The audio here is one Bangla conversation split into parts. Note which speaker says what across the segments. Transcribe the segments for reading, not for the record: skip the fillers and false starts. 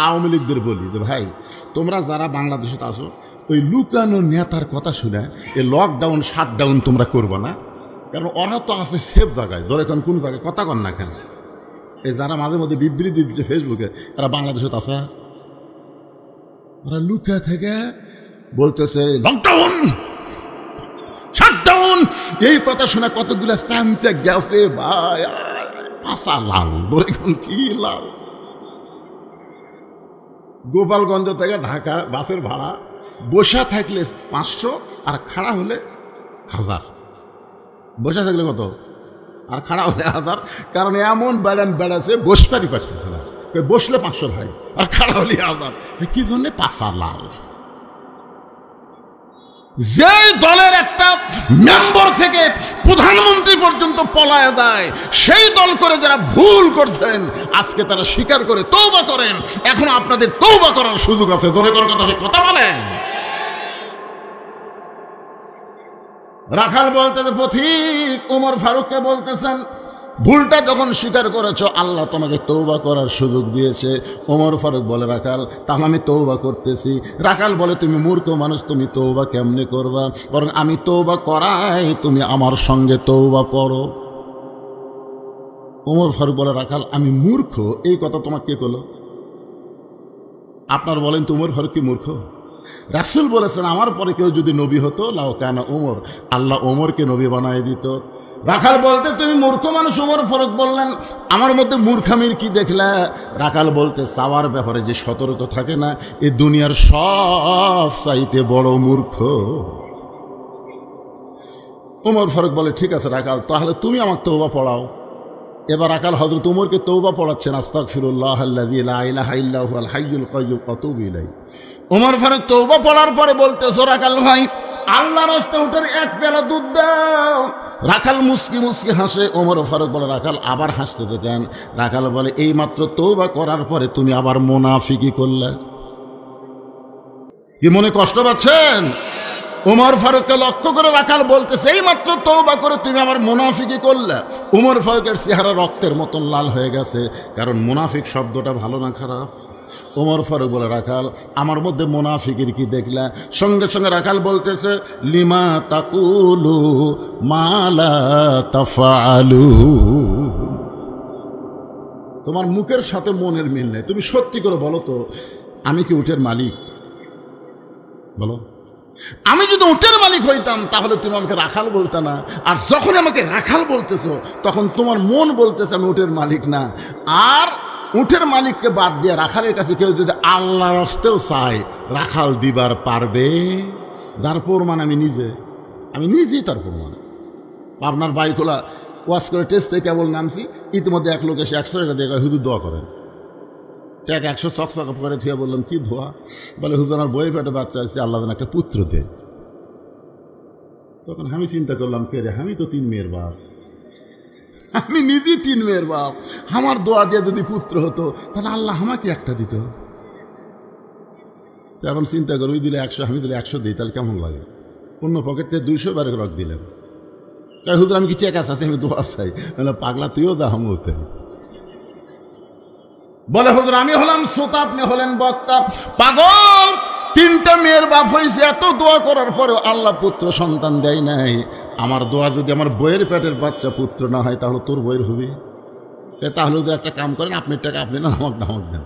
Speaker 1: আওয়ামী লীগদের বলি যে ভাই তোমরা যারা বাংলাদেশে আসো ওই লুকানো নেতার কথা শুনে এই লকডাউন শাটডাউন তোমরা করবো না, কারণ ওরা তো আছে সেফ জায়গায়, ধরে কোন জায়গায় কথা কন না কেন। এই যারা মাঝে মধ্যে বিবৃতি দিচ্ছে ফেসবুকে, এরা বাংলাদেশে আছে, ওরা লুকা থেকে বলতেছে লকডাউন শাটডাউন, এই কথা শুনে কতগুলো চামচে গেছে ভাই, পাশা লাল, ধরে কোন কি লাল। গোপালগঞ্জ থেকে ঢাকা বাসের ভাড়া বসা থাকলে 500 আর খাড়া হলে 1000। বসা থাকলে কত আর খাড়া হলে 1000, কারণ এমন বেড়াচ্ছে বসবারই পারতেছে না, বসলে 500 ভাই আর খাড়া হলে 1000। কি জন্য? পাশা লাল। যে দলের একটা মেম্বার থেকে প্রধানমন্ত্রী পর্যন্ত পলায় যায়, সেই দল করে যারা ভুল করছেন আজকে তারা স্বীকার করে তওবা করেন। এখন আপনাদের তওবা করার সুযোগ আছে, ধরে করে কথা বলেন। রাখাল বলতেছে পথিক ওমর ফারুককে বলতেছেন ভুলটা যখন স্বীকার করেছ আল্লাহ তোমাকে তওবা করার সুযোগ দিয়েছে। ওমর ফারুক বলে রাখাল তাহলে আমি তওবা করতেছি। রাখাল বলে তুমি মূর্খ মানুষ, তুমি তওবা কেমনে করবা, বরং আমি তওবা করাই তুমি আমার সঙ্গে তওবা পড়ো। ওমর ফারুক বলে রাখাল আমি মূর্খ, এই কথা তোমাকে কে করলো? আপনার বলেন তো ওমর ফারুক কি মূর্খ? রাসূল বলেছেন আমার পরে কেউ যদি নবী হতো লাও কানা ওমর, আল্লাহ ওমরকে নবী বানায় দিত। রাখাল বলতে তুমি মূর্খ মানুষ। ওমর ফারুক বললেন আমার মধ্যে মূর্খামির কি দেখলা? রাখাল বলতে চাওয়ার ব্যাপারে যে সতর্ক থাকে না, এ দুনিয়ার সব চাইতে বড় মূর্খ। ওমর ফারুক বলে ঠিক আছে রাখাল, তাহলে তুমি আমাকে তওবা পড়াও। এবার রাখাল হযরত ওমরকে তওবা পড়াচ্ছেন, আস্তাগফিরুল্লাহাল্লাযী লা ইলাহা ইল্লা হুয়াল হাইয়ুল কাইয়্যুম আতুবু ইলাইহি। ওমর ফারুক তওবা পড়ার পরে বলতেছো রাখাল ভাই আল্লাহর রাস্তায় উঠার 1 পেয়ালা দুধ দাও। রাখাল মুস্কি মুস্কি হাসে। ওমর ফারুক বলে রাখাল আবার হাসতে কেন? রাখাল বলে এই মাত্র তওবা করার পরে তুমি আবার মুনাফিকি করলে। কি মনে কষ্ট পাচ্ছেন? ওমর ফারুককে লক্ষ্য করে রাখাল বলতেছে এই মাত্র তওবা করে তুমি আবার মুনাফিকি করলে। ওমর ফারুকের চেহারা রক্তের মতন লাল হয়ে গেছে, কারণ মুনাফিক শব্দটা ভালো না খারাপ? ওমর ফারুক বলে রাখাল আমার মধ্যে মুনাফিকের কি দেখলা? সঙ্গে সঙ্গে রাখাল বলতেছে লিমা তাকুলু মা লা তাফআলু, তোমার মুখের সাথে মনের মিল নেই, তুমি সত্যি করে বলো তো আমি কি উটের মালিক? বলো, আমি যদি উটের মালিক হইতাম তাহলে তুমি আমাকে রাখাল বলতে না, আর যখন আমাকে রাখাল বলতেছো তখন তোমার মন বলতেছে আমি উটের মালিক না। আর উটের মালিককে বাদ দিয়ে রাখালের কাছে কেউ যদি আল্লাহর হস্তেও চায় রাখাল দিবার পারবে? যার প্রমাণ আমি নিজেই তার প্রমাণ। আপনার বাইকোলা ওয়াশ করে টেস্টে কেবল নামছি, ইতিমধ্যে এক লোক এসে 100 টাকা দিয়ে হুজুর দোয়া করেন। এক 100 চক করে ধুয়ে বললাম কি ধোয়া? বলে হুজুর আমার বইয়ের পেটে বাচ্চা আসছে, আল্লাহ যেন একটা পুত্র দেয়। তখন আমি চিন্তা করলাম কে রে, আমি তো 3 মেয়ের বাপ, আমি নিজেই 3 মেয়ের বাপ, আমার দোয়া দিয়ে যদি পুত্র হতো তাহলে আল্লাহ আমাকে একটা দিত। এখন চিন্তা করি ওই দিলে 100, আমি দিলে 100 দিই, তাহলে কেমন লাগে? অন্য পকেট থেকে 200 বারে রক দিলাম। হুজুর আমি কি টেকা আছে, আমি দোয়া চাই। পাগলা তুইও দা হামু হতে। বলে হুজুর আমি হলাম শ্রোতা, আপনি হলেন বক্তা। পাগল, 3টা মেয়ের বাপ হয়েছে, এত দোয়া করার পরেও আল্লাহ পুত্র সন্তান দেয় নাই। আমার দোয়া যদি আমার বইয়ের পেটের বাচ্চা পুত্র না হয় তাহলে তোর বইয়ের হবে। তাহলে ওদের একটা কাম করেন, আপনার টাকা আপনি না আমাকে দেন।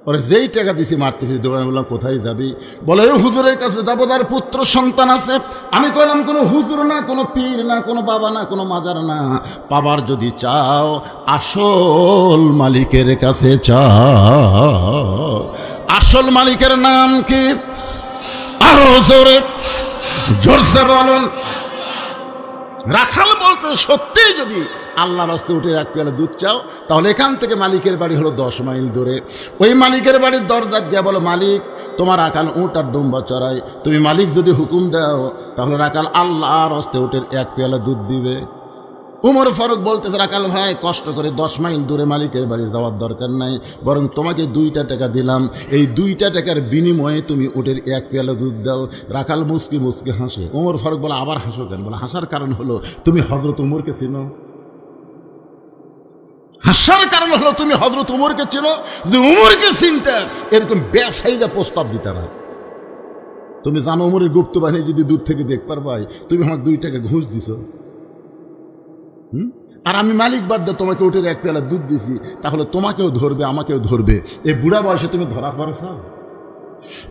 Speaker 1: ওরে যেই টাকা দিছি মারতেছি, দৌড়ানো বললাম কোথায় যাবি? বলে ওই হুজুরের কাছে যাবো, তার পুত্র সন্তান আছে। আমি কইলাম কোনো হুজুর না, কোনো পীর না, কোনো বাবা না, কোনো মাজার না, পাবার যদি চাও আসল মালিকের কাছে চাও। আসল মালিকের নাম কি? আরো জোরসে বলুন। রাখাল বলতে সত্যি যদি আল্লাহর রাস্তে উঠে 1 পেয়ালা দুধ চাও তাহলে এখান থেকে মালিকের বাড়ি হলো 10 মাইল দূরে। ওই মালিকের বাড়ির দরজা গিয়ে বলো মালিক তোমার রাখাল উট আর দুম্বা চড়াই, তুমি মালিক যদি হুকুম দাও তাহলে রাখাল আল্লাহর রাস্তে উঠে 1 পেয়ালা দুধ দিবে। উমর ফারুক বলতেছে রাখাল ভাই কষ্ট করে 10 মাইল দূরে মালিকের বাড়ি যাওয়ার দরকার নাই, বরং তোমাকে 2টা টাকা দিলাম, এই 2টা টাকার বিনিময়ে তুমি উটের 1 পেয়ালা দুধ দাও। রাখাল মুসকি মুসকি হাসে। উমর ফারুক বলে আবার হাসো কেন? বলে হাসার কারণ হলো তুমি হযরত উমরকে চিনো। হাসার কারণ হলো তুমি হযরত উমরকে চেনো, যদি উমরকে চিনতে এরকম বেসাইদা প্রস্তাব দিতে না। তুমি জানো উমরের গুপ্ত বাহিনী যদি দূর থেকে দেখ পারবাই, তুমি আমাকে 2 টাকা ঘুষ দিছ, আর আমি মালিক বাদ দিয়ে তোমাকে উঠে 1 পেয়ালা দুধ দিছি, তাহলে তোমাকেও ধরবে আমাকেও ধরবে। এই বুড়া বয়সে তুমি ধরা পড়ছ।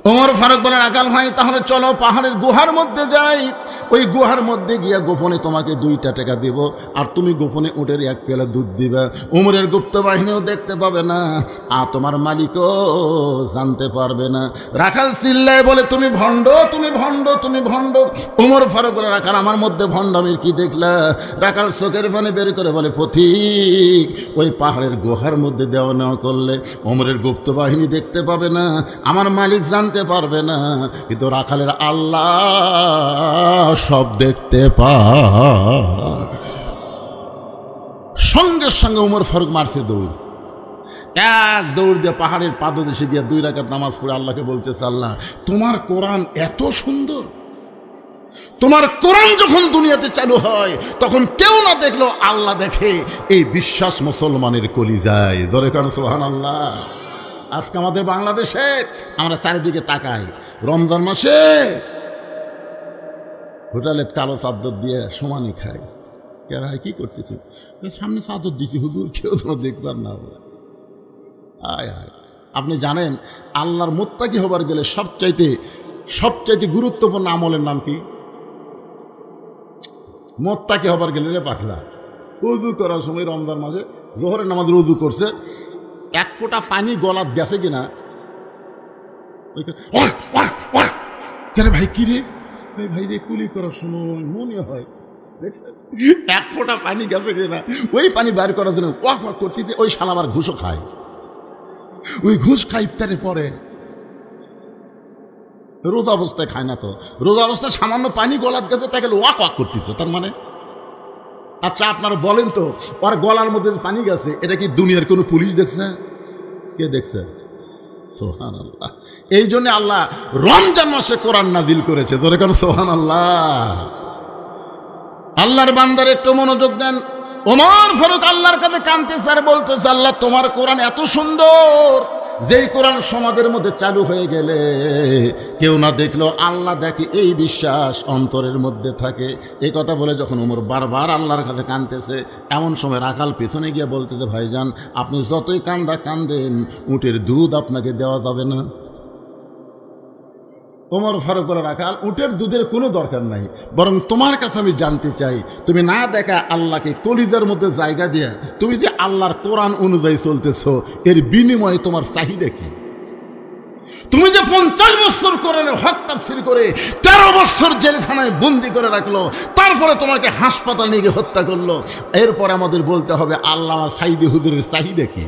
Speaker 1: ওমর ফারুক বলেন, আকাল ভাই তাহলে চলো পাহাড়ের গুহার মধ্যে যাই, ওই গুহার মধ্যে গিয়া গোপনে তোমাকে 2টা টাকা দিব, আর তুমি গোপনে উটের 1 পেয়ালা দুধ দিবা। উমরের গুপ্ত বাহিনীও দেখতে পাবে না, আর তোমার মালিকও জানতে পারবে না। রাখাল চিল্লায় বলে, তুমি ভণ্ড, তুমি ভণ্ড, তুমি ভণ্ড। ওমর ফারুক বলে, রাখাল আমার মধ্যে ভণ্ডামির কি দেখলা? রাখাল চোখের পানি বের করে বলে, পথিক ওই পাহাড়ের গুহার মধ্যে দেওয়া নেওয়া করলে ওমরের গুপ্ত বাহিনী দেখতে পাবে না, আমার মালিক জানতে পারবে না, কিন্তু রাখালের আল্লাহ সব দেখতে পায়। সঙ্গে সঙ্গে উমর ফারুক মারছে দৌড়, 1 দৌড় দিয়ে পাহাড়ের পাদদেশে গিয়ে 2 রাকাত নামাজ পড়ে আল্লাহকে বলতেছে, আল্লাহ তোমার কোরআন এত সুন্দর, তোমার কোরআন যখন দুনিয়াতে চালু হয় তখন কেউ না দেখলো আল্লাহ দেখে, এই বিশ্বাস মুসলমানের কলিজায়। ধরে কারণ সুবহানাল্লাহ। আজকে আমাদের বাংলাদেশে আমরা চারিদিকে তাকাই, রমজান মাসে হোটেলে কালো চাদর দিয়ে সমানে খাই। কে ভাই কি করতেছি? সামনে চাদর দিচ্ছি হুজুর, কেউ তো দেখবার না। আয় আয়, আপনি জানেন আল্লাহর মুত্তাকি হবার গেলে সবচাইতে গুরুত্বপূর্ণ আমলের নাম কি? মুত্তাকি হবার গেলে রে পাখলা, উজু করার সময় রমজান মাসে জোহরের নামাজের উজু করছে, 1 ফোঁটা পানি গলাত গেছে কিনা, কেন ভাই কি রে ভাই রে, কুলি করার সময় মনে হয় 1 ফোঁটা পানি গেছে কিনা, ওই পানি বাইর করার জন্য ওয়াক ওয়াক করতেছে। ওই শালা আবার ঘুষও খায়, ওই ঘুষ খায় ইফতারের পরে। রোজা অবস্থায় খায় না তো, রোজা অবস্থায় সামান্য পানি গলাত গেছে তাকে ওয়াক ওয়াক করতেছে, তার মানে। আচ্ছা আপনারা বলেন তো, ওর গলার মধ্যে পানি গেছে, এটা কি দুনিয়ার কোনো পুলিশ দেখছে? কে দেখছে? সুবহানাল্লাহ। এই জন্য আল্লাহ রমজান মাসে কোরআন নাযিল করেছে। ধরে কেন সুবহানাল্লাহ। আল্লাহর বান্দার একটু মনোযোগ দেন। ওমর ফারুক আল্লাহর কাছে কাঁদতেছে আর বলতেছে, আল্লাহ তোমার কোরআন এত সুন্দর, যেই কোরআন সমাজের মধ্যে চালু হয়ে গেলে কেউ না দেখলো আল্লাহ দেখে, এই বিশ্বাস অন্তরের মধ্যে থাকে। এই কথা বলে যখন ওমর বারবার আল্লাহর কাছে কাঁদতেছে, এমন সময় রাখাল পেছনে গিয়ে বলতেছে, ভাইজান আপনি যতই কান্দেন উটের দুধ আপনাকে দেওয়া যাবে না। ওমর ফারুক বলে, রাখাল উটের দুধের কোনো দরকার নাই, বরং তোমার কাছে আমি জানতে চাই, তুমি না দেখা আল্লাহকে কলিজার মধ্যে জায়গা দিয়া তুমি যে আল্লাহর কোরআন অনুযায়ী চলতেছো, এর বিনিময়ে তোমার চাহিদা কি? তুমি যে 50 বছর কোরআনের হক তাফসীর করে 13 বছর জেলখানায় বন্দি করে রাখলো, তারপরে তোমাকে হাসপাতাল নিয়ে গিয়ে হত্যা করলো, এরপর আমাদের বলতে হবে আল্লামা সাইদি হুজুরের চাহিদা কি?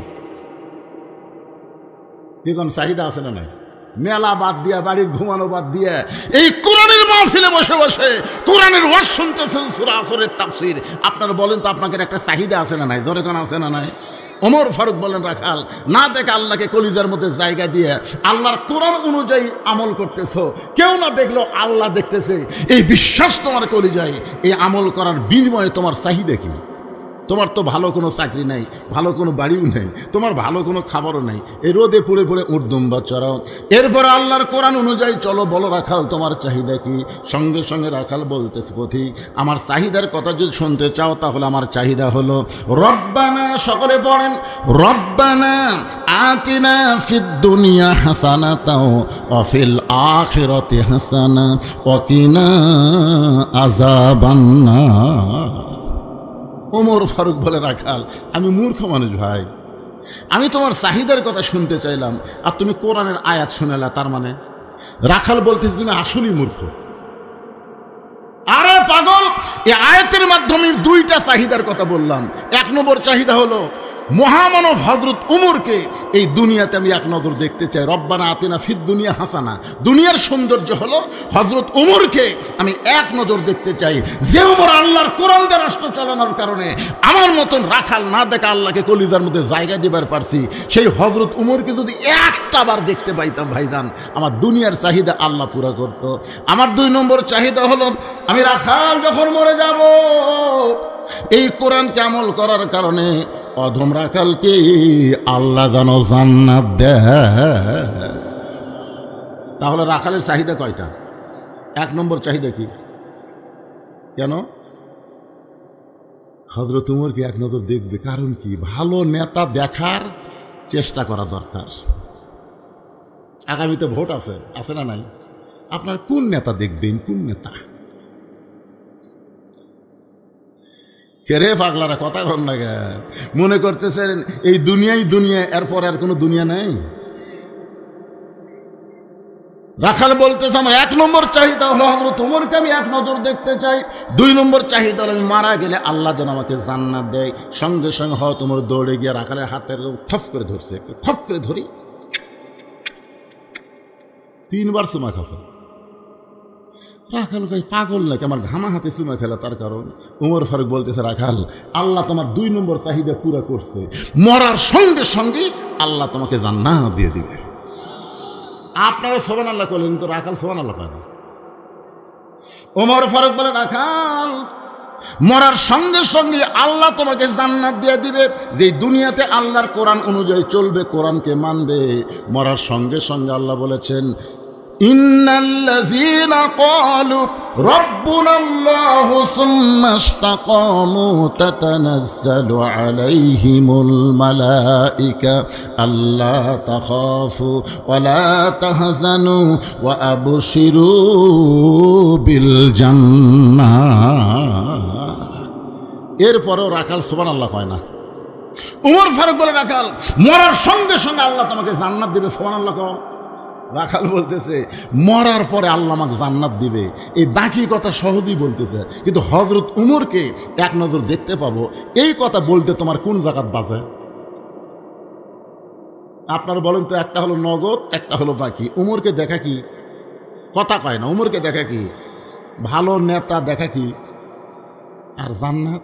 Speaker 1: কোন চাহিদা আছে না নাই? মেলা বাদ দিয়া, বাড়ির ঘুমানো বাদ দিয়া এই কোরআনের মাহফিলে বসে বসে কোরআনের ওয়াজ শুনতেছেন, সূরা আসরের তাফসীর। আপনারা বলেন তো আপনাদের একটা চাহিদা আছে না নাই? জোরে কোন আছে না নাই? ওমর ফারুক বলেন, রাখাল না দেখে আল্লাহকে কলিজার মধ্যে জায়গা দিয়ে আল্লাহর কোরআন অনুযায়ী আমল করতেছো, কেউ না দেখলো আল্লাহ দেখতেছে, এই বিশ্বাস তোমার কলিজায়, এই আমল করার বিনিময়ে তোমার চাহিদা কি? তোমার তো ভালো কোনো চাকরি নাই, ভালো কোনো বাড়িও নেই, তোমার ভালো কোনো খাবারও নেই, এই রোদে পুড়ে পুড়ে উর্দুম্বা চড়াও, এরপরে আল্লাহর কোরআন অনুযায়ী চলো, বলো রাখাল তোমার চাহিদা কি? সঙ্গে সঙ্গে রাখাল বলতেছে, পথিক আমার চাহিদার কথা যদি শুনতে চাও তাহলে আমার চাহিদা হলো রব্বানা, সকলে পড়েন, রব্বানা আতিনা ফিদ দুনিয়া হাসানাতাও ওয়া ফিল আখিরাতি হাসানা ওয়া কিনা আযাবান্নার। ওমর ফারুক বলে, রাখাল আমি মূর্খ মানুষ ভাই, আমি তোমার চাহিদার কথা শুনতে চাইলাম আর তুমি কোরআনের আয়াত শুনেলা, তার মানে? রাখাল বলতেছে, তুমি আসলেই মূর্খ। আরে পাগল, এই আয়াতের মাধ্যমে 2টা চাহিদার কথা বললাম। 1 নম্বর চাহিদা হলো মহামানব হযরত উমরকে এই দুনিয়াতে আমি 1 নজর দেখতে চাই। রব্বানা আতিনা ফিদ দুনিয়া হাসানা, দুনিয়ার সৌন্দর্য হলো হযরত উমরকে আমি 1 নজর দেখতে চাই। যে উমর আল্লাহর কোরআন দিয়ে রাষ্ট্র চালানোর কারণে আমার মতন রাখাল না দেখা আল্লাহকে কলিজার মধ্যে জায়গা দিবার পারছি, সেই হযরত উমরকে যদি 1টা বার দেখতে পাইতাম ভাইজান, আমার দুনিয়ার চাহিদা আল্লাহ পুরা করত। আমার 2 নম্বর চাহিদা হলো আমি রাখাল যখন মরে যাব, এই কোরআনকে আমল করার কারণে অধম রাখালকে আল্লাহ যেন জান্নাত দেয়। তাহলে রাখালের চাহিদা কয়টা? 1 নম্বর চাহিদা কি? কেন হযরত উমরকে এক নজর দেখবে? কারণ কি? ভালো নেতা দেখার চেষ্টা করা দরকার। আগামীতে ভোট আছে না নাই? আপনার কোন নেতা দেখবেন? কোন নেতা? কেরে পাগলারা কথা কর না গে? মনে করতেছেন এই দুনিয়াই দুনিয়া, এরপর আর কোনো দুনিয়া নেই? রাখাল বলতেছে আমার 1 নম্বর চাহিদা হলো হযরত ওমরকে আমি এক নজর দেখতে চাই। 2 নম্বর চাহিদা হলো আমি মারা গেলে আল্লাহ যেন আমাকে জান্নাত দেয়। সঙ্গে সঙ্গে হয়তো ওমর দৌড়ে গিয়ে রাখালের হাতের খপ করে ধরছে, খপ করে ধরি 3 বার চুমা খাচ্ছে। রাখাল কই পাগল নাকি আমার ঘামা হাতে চুমা খেলা? তার কারণ ওমর ফারুক বলতেছে রাখাল আল্লাহ তোমার 2 নম্বর চাহিদা পুরা করছে, মরার সঙ্গে সঙ্গে আল্লাহ তোমাকে জান্নাত দিয়ে দিবে। আপনারা সুবহানাল্লাহ বলেন, তো রাখাল সুবহানাল্লাহ কয় না। ওমর ফারুক বলে রাখাল মরার সঙ্গে সঙ্গে আল্লাহ তোমাকে জান্নাত দিয়ে দিবে। যে দুনিয়াতে আল্লাহর কোরআন অনুযায়ী চলবে, কোরআনকে মানবে, মরার সঙ্গে সঙ্গে আল্লাহ বলেছেন ইন্নাল্লাযীনা ক্বালু রাব্বুনাল্লাহু সুম্মা ইসতাকামু তাতানাজ্জালু আলাইহিমুল মালায়েকা আল্লা তাখাফু ওয়া লা তাহজানু ওয়া আবশিরু বিল জান্নাহ। এরপরও রাখাল সুবহানাল্লাহ কয় না। ওমর ফারুক বলে রাখাল মরার সঙ্গে সঙ্গে আল্লাহ তোমাকে জান্নাত দিবে, সুবহানাল্লাহ কও। রাখাল বলতেছে মরার পরে আল্লাহ আমাকে জান্নাত দিবে, এই বাকি কথা সহজেই বলতেছে, কিন্তু হযরত উমরকে এক নজর দেখতে পাবো এই কথা বলতে তোমার কোন জাকাত বাজে? আপনারা বলেন তো, একটা হলো নগদ, একটা হলো বাকি। উমরকে দেখা কি? কথা কয় না। উমরকে দেখা কি? ভালো নেতা দেখা কি? আর জান্নাত?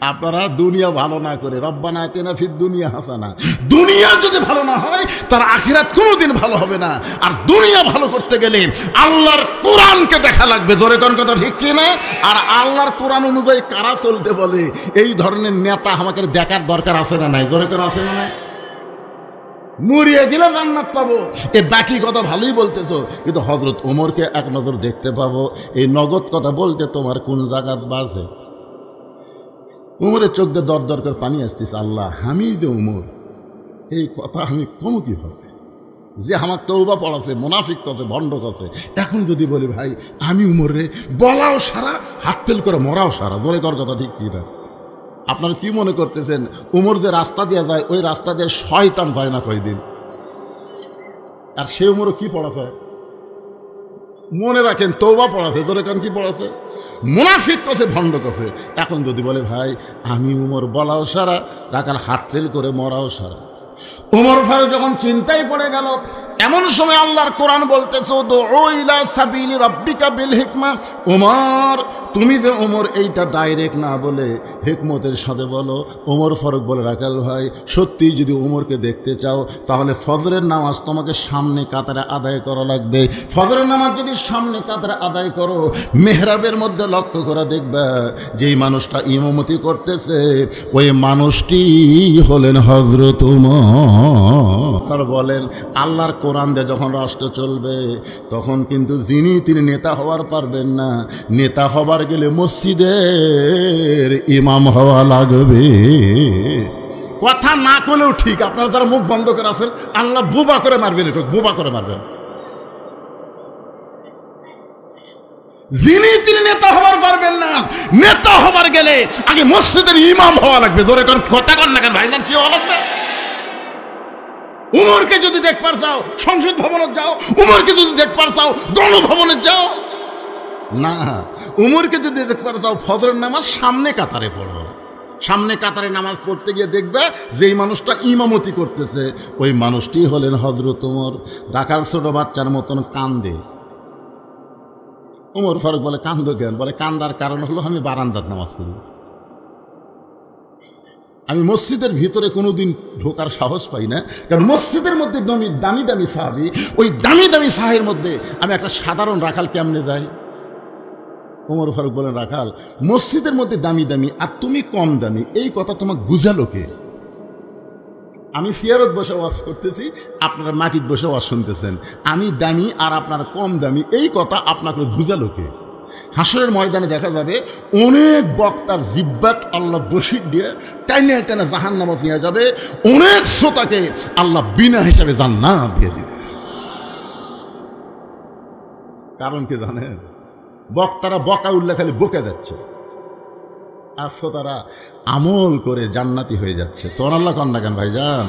Speaker 1: আপনারা দুনিয়া ভালো না করে রব্বানা আতিনা ফিদ দুনিয়া হাসানা, দুনিয়া যদি ভালো না হয় তার আখিরাত কোনোদিন ভালো হবে না। আর দুনিয়া ভালো করতে গেলে আল্লাহর কোরআনকে দেখা লাগবে। জোরে কোন কথা ঠিক কি না? আর আল্লাহর কোরআন অনুযায়ী কারা চলতে বলে, এই ধরনের নেতা আমাকে দেখার দরকার আছে না নাই? জোরে কোন আছে না নাই? মরিয়ে গেলে জান্নাত পাবো, এ বাকি কথা ভালোই বলতেছো, কিন্তু হযরত ওমরকে এক নজর দেখতে পাবো, এই নগদ কথা বলতে তোমার কোন জায়গাত বাজে? উমরের চোখ দিয়ে দর দর করে পানি আসতেছে। আল্লাহ, আমি যে উমর, এই কথা আমি কম কিভাবে? যে আমার তওবা পড়াছে, মুনাফিক করছে, ভণ্ড করছে, এখন যদি বলি ভাই আমি উমর রে, বলাও সারা, হাত ফেল করে মরাও সারা। জোরে কর কথা ঠিক কি না? আপনারা কি মনে করতেছেন উমর যে রাস্তা দিয়ে যায়, ওই রাস্তা দিয়ে শয়তান যায় না কয়দিন? আর সে উমরও কি পড়াছে? মনে রাখেন, তওবা পড়াছে। তোর এখন কি পড়াছে? মুনাফিক করছে, ভণ্ড করছে। এখন যদি বলে ভাই আমি উমর, বলাও সারা, রাখাল হাত ফেল করে মরাও সারা। উমর ফারুক যখন চিন্তায় পড়ে গেল, এমন সময় আল্লাহর কোরআন বলতেছে উদউ ইলা সাবিলি রাব্বিকা বিল হিকমা। উমর, তুমি যে উমর এইটা ডাইরেক্ট না বলে হিকমতের সাথে বলো। উমর ফারুক বলে রাখাল ভাই সত্যি যদি উমরকে দেখতে চাও তাহলে ফজরের নামাজ তোমাকে সামনে কাতারে আদায় করা লাগবে। ফজরের নামাজ যদি সামনে কাতারে আদায় করো, মেহরাবের মধ্যে লক্ষ্য করে দেখবা যেই মানুষটা ইমামতি করতেছে ওই মানুষটি হলেন হযরত উমর। বলেন আল্লাহর কোরআন দিয়ে যখন রাষ্ট্র চলবে তখন কিন্তু তিনি নেতা হওয়ার পারবেন না। নেতা হবার গেলে মসজিদের ইমাম হওয়া লাগবে। কথা না করলেও ঠিক, আপনারা যারা মুখ বন্ধ করে আছেন আল্লাহ বোবা করে মারবেন, একটু বোবা করে মারবেন। তিনি নেতা হবার পারবেন না, নেতা হবার গেলে আগে মসজিদের ইমাম হওয়া লাগবে। জোরে কোন কথা কর না কেন ভাইজান, কি হওয়া লাগবে? উমরকে যদি দেখবার চাও সংসদ ভবনে যাও, উমরকে যদি দেখবার চাও গণভবনে যাও। না, উমরকে যদি দেখবার চাও ফজরের নামাজ সামনে কাতারে পড়ো। সামনে কাতারে নামাজ পড়তে গিয়ে দেখবে যেই মানুষটা ইমামতি করতেছে ওই মানুষটি হলেন হযরত উমর। রাখাল ছোট বাচ্চার মতন কান্দে। উমর ফারুক বলে কান্দো কেন? বলে কান্দার কারণ হলো আমি বারান্দার নামাজ পড়ি, আমি মসজিদের ভিতরে কোনোদিন ঢোকার সাহস পাই না। কারণ মসজিদের মধ্যে দামি দামি সাহাবী, ওই দামি দামি সাহের মধ্যে আমি একটা সাধারণ রাখাল কেমনে যাই? ওমর ফারুক বলেন, রাখাল, মসজিদের মধ্যে দামি দামি আর তুমি কম দামি, এই কথা তোমাকে বুঝালো কে? আমি চেয়ারত বসে ওয়াজ করতেছি, আপনারা মাটিত বসে ওয়াজ শুনতেছেন। আমি দামি আর আপনারা কম দামি, এই কথা আপনাকে বুঝালো কে? হাসরের ময়দানে দেখা যাবে অনেক বক্তার জিব্বাত আল্লাহ বশির দিয়ে টাইনে টাইনে জাহান্নামত নিয়ে যাবে, অনেক শ্রোতাকে আল্লাহ বিনা হিসাবে জান্নাত দিয়ে দিবে। কারণ কি জানেন? বক্তারা বকা উল্লেখ খালি বকে যাচ্ছে, আর শ্রোতারা আমল করে জান্নাতি হয়ে যাচ্ছে। সুবহানাল্লাহ কন্যা কেন ভাইজান?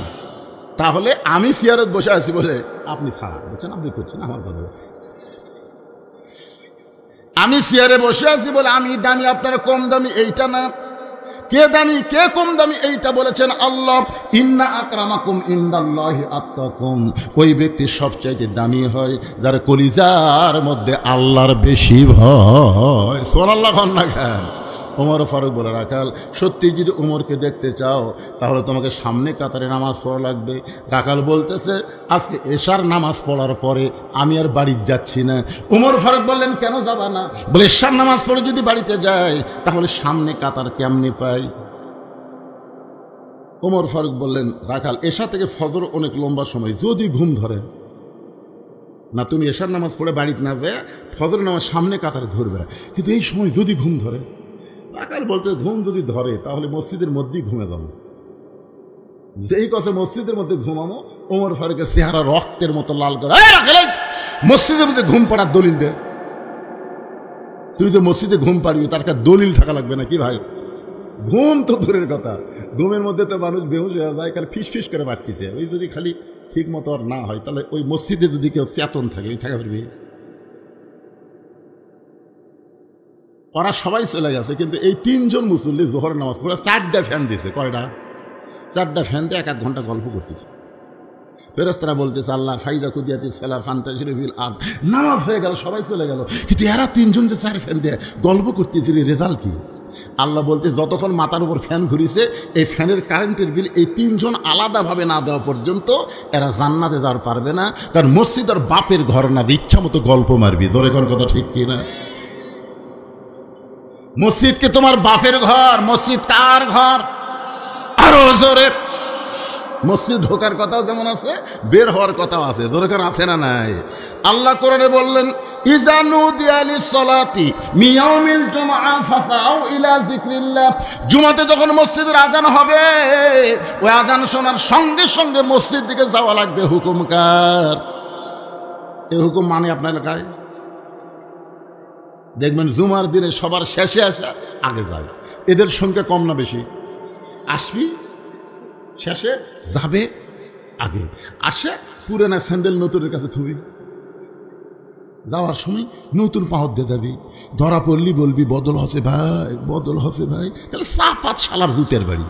Speaker 1: তাহলে আমি চেয়ারত বসে আছি বলে আপনি ছাড়া বলছেন, আপনি করছেন, আমার কথা হচ্ছে আমি চেয়ারে বসে আছি বলে আমি দামি আপনারা কম দামি, এইটা না। কে দামি কে কম দামি এইটা বলেছেন আল্লাহ। ইন্না আকরামাকুম ইনদাল্লাহি আতকাকুম, ওই ব্যক্তি সবচাইতে দামি হয় যার কলিজার মধ্যে আল্লাহর বেশি ভয়। সুবহানাল্লাহ কন্যা কেন? ওমর ফারুক বলে, রাখাল, সত্যি যদি ওমরকে দেখতে চাও তাহলে তোমাকে সামনে কাতারে নামাজ পড়া লাগবে। রাখাল বলতেছে, আজকে এশার নামাজ পড়ার পরে আমি আর বাড়ি যাচ্ছি না। ওমর ফারুক বললেন, কেন যাবা না? বলে, এশার নামাজ পড়ে যদি বাড়িতে যাই তাহলে সামনে কাতার কেমনি পাই? ওমর ফারুক বললেন, রাখাল, এশা থেকে ফজর অনেক লম্বা সময়, যদি ঘুম ধরে না তুমি এশার নামাজ পড়ে বাড়িতে না যায় ফজর নামাজ সামনে কাতারে ধরবে, কিন্তু এই সময় যদি ঘুম ধরে। রাখাল বলতে, ঘুম যদি ধরে তাহলে মসজিদের মধ্যেই ঘুমে যাবো। যেই কথা মসজিদের মধ্যে ঘুমাবো, ওমর ফারুকের চেহারা রক্তের মতো লাল করে, মসজিদের মধ্যে ঘুম পাড়ার দলিল দে। তুই যে মসজিদে ঘুম পাড়বি তার একটা দলিল থাকা লাগবে না কি ভাই? ঘুম তো দূরের কথা, ঘুমের মধ্যে তো মানুষ বেহুশ হয়ে যায়, কারণ ফিস ফিস করে বাড়তিছে। ওই যদি খালি ঠিক মতো আর না হয় তাহলে ওই মসজিদে যদি কেউ চেতন থাকে, ওই থাকা পারবি? ওরা সবাই চলে গেছে, কিন্তু এই তিনজন মুসল্লি জোহরের নামাজ পড়ে 4টা ফ্যান দিছে। কয়টা? 4টা ফ্যান দিয়ে 1-1 ঘন্টা গল্প করতেছে। ফেরেশতারা বলতেছে, আল্লাহ ফাইদা কুদিয়াতি সালা ফান্তাশিরু ফিল আরদ। নামাজ হয়ে গেল, সবাই চলে গেল, কিন্তু এরা তিনজন যে 4 ফ্যান দিয়ে গল্প করতেছিল, রেজাল্ট কি? আল্লাহ বলতে, যতক্ষণ মাথার উপর ফ্যান ঘুরিছে এই ফ্যানের কারেন্টের বিল এই তিনজন আলাদাভাবে না দেওয়া পর্যন্ত এরা জান্নাতে যাওয়ার পারবে না। কারণ মসজিদ আর বাপের ঘর না, ইচ্ছা মতো গল্প মারবি। জোরে কোন কথা ঠিক কি না? মসজিদ কি তোমার বাপের ঘর? মসজিদ কার ঘর? আরো জোরে। মসজিদ ঢোকার কথাও যেমন আছে, বের হওয়ার কথাও আছে। দরকার আছে না নাই? আল্লাহ কোরআনে বললেন, ইজা নুদিয়া লিস-সালাতি মিন ইয়াউমিল জুমআ ফাসাউ ইলা যিকরিল্লাহ। জুমাতে যখন মসজিদের আজান হবে, ওই আজান শোনার সঙ্গে সঙ্গে মসজিদ দিকে যাওয়া লাগবে। হুকুম কার? এই হুকুম মানে আপনার এলাকায় দেখবেন জুমার দিনে সবার শেষে আসা আগে যায়। এদের সংখ্যা কম না বেশি? আসবি শেষে, যাবে আগে। আসে পুরানা স্যান্ডেল নতুনের কাছে থুবি, যাওয়ার সময় নতুন পাহর দিয়ে যাবি। ধরা পড়লি বলবি, বদল হসে ভাই, বদল হসে ভাই। তাহলে 4-5 শালার জুতের বাড়ি।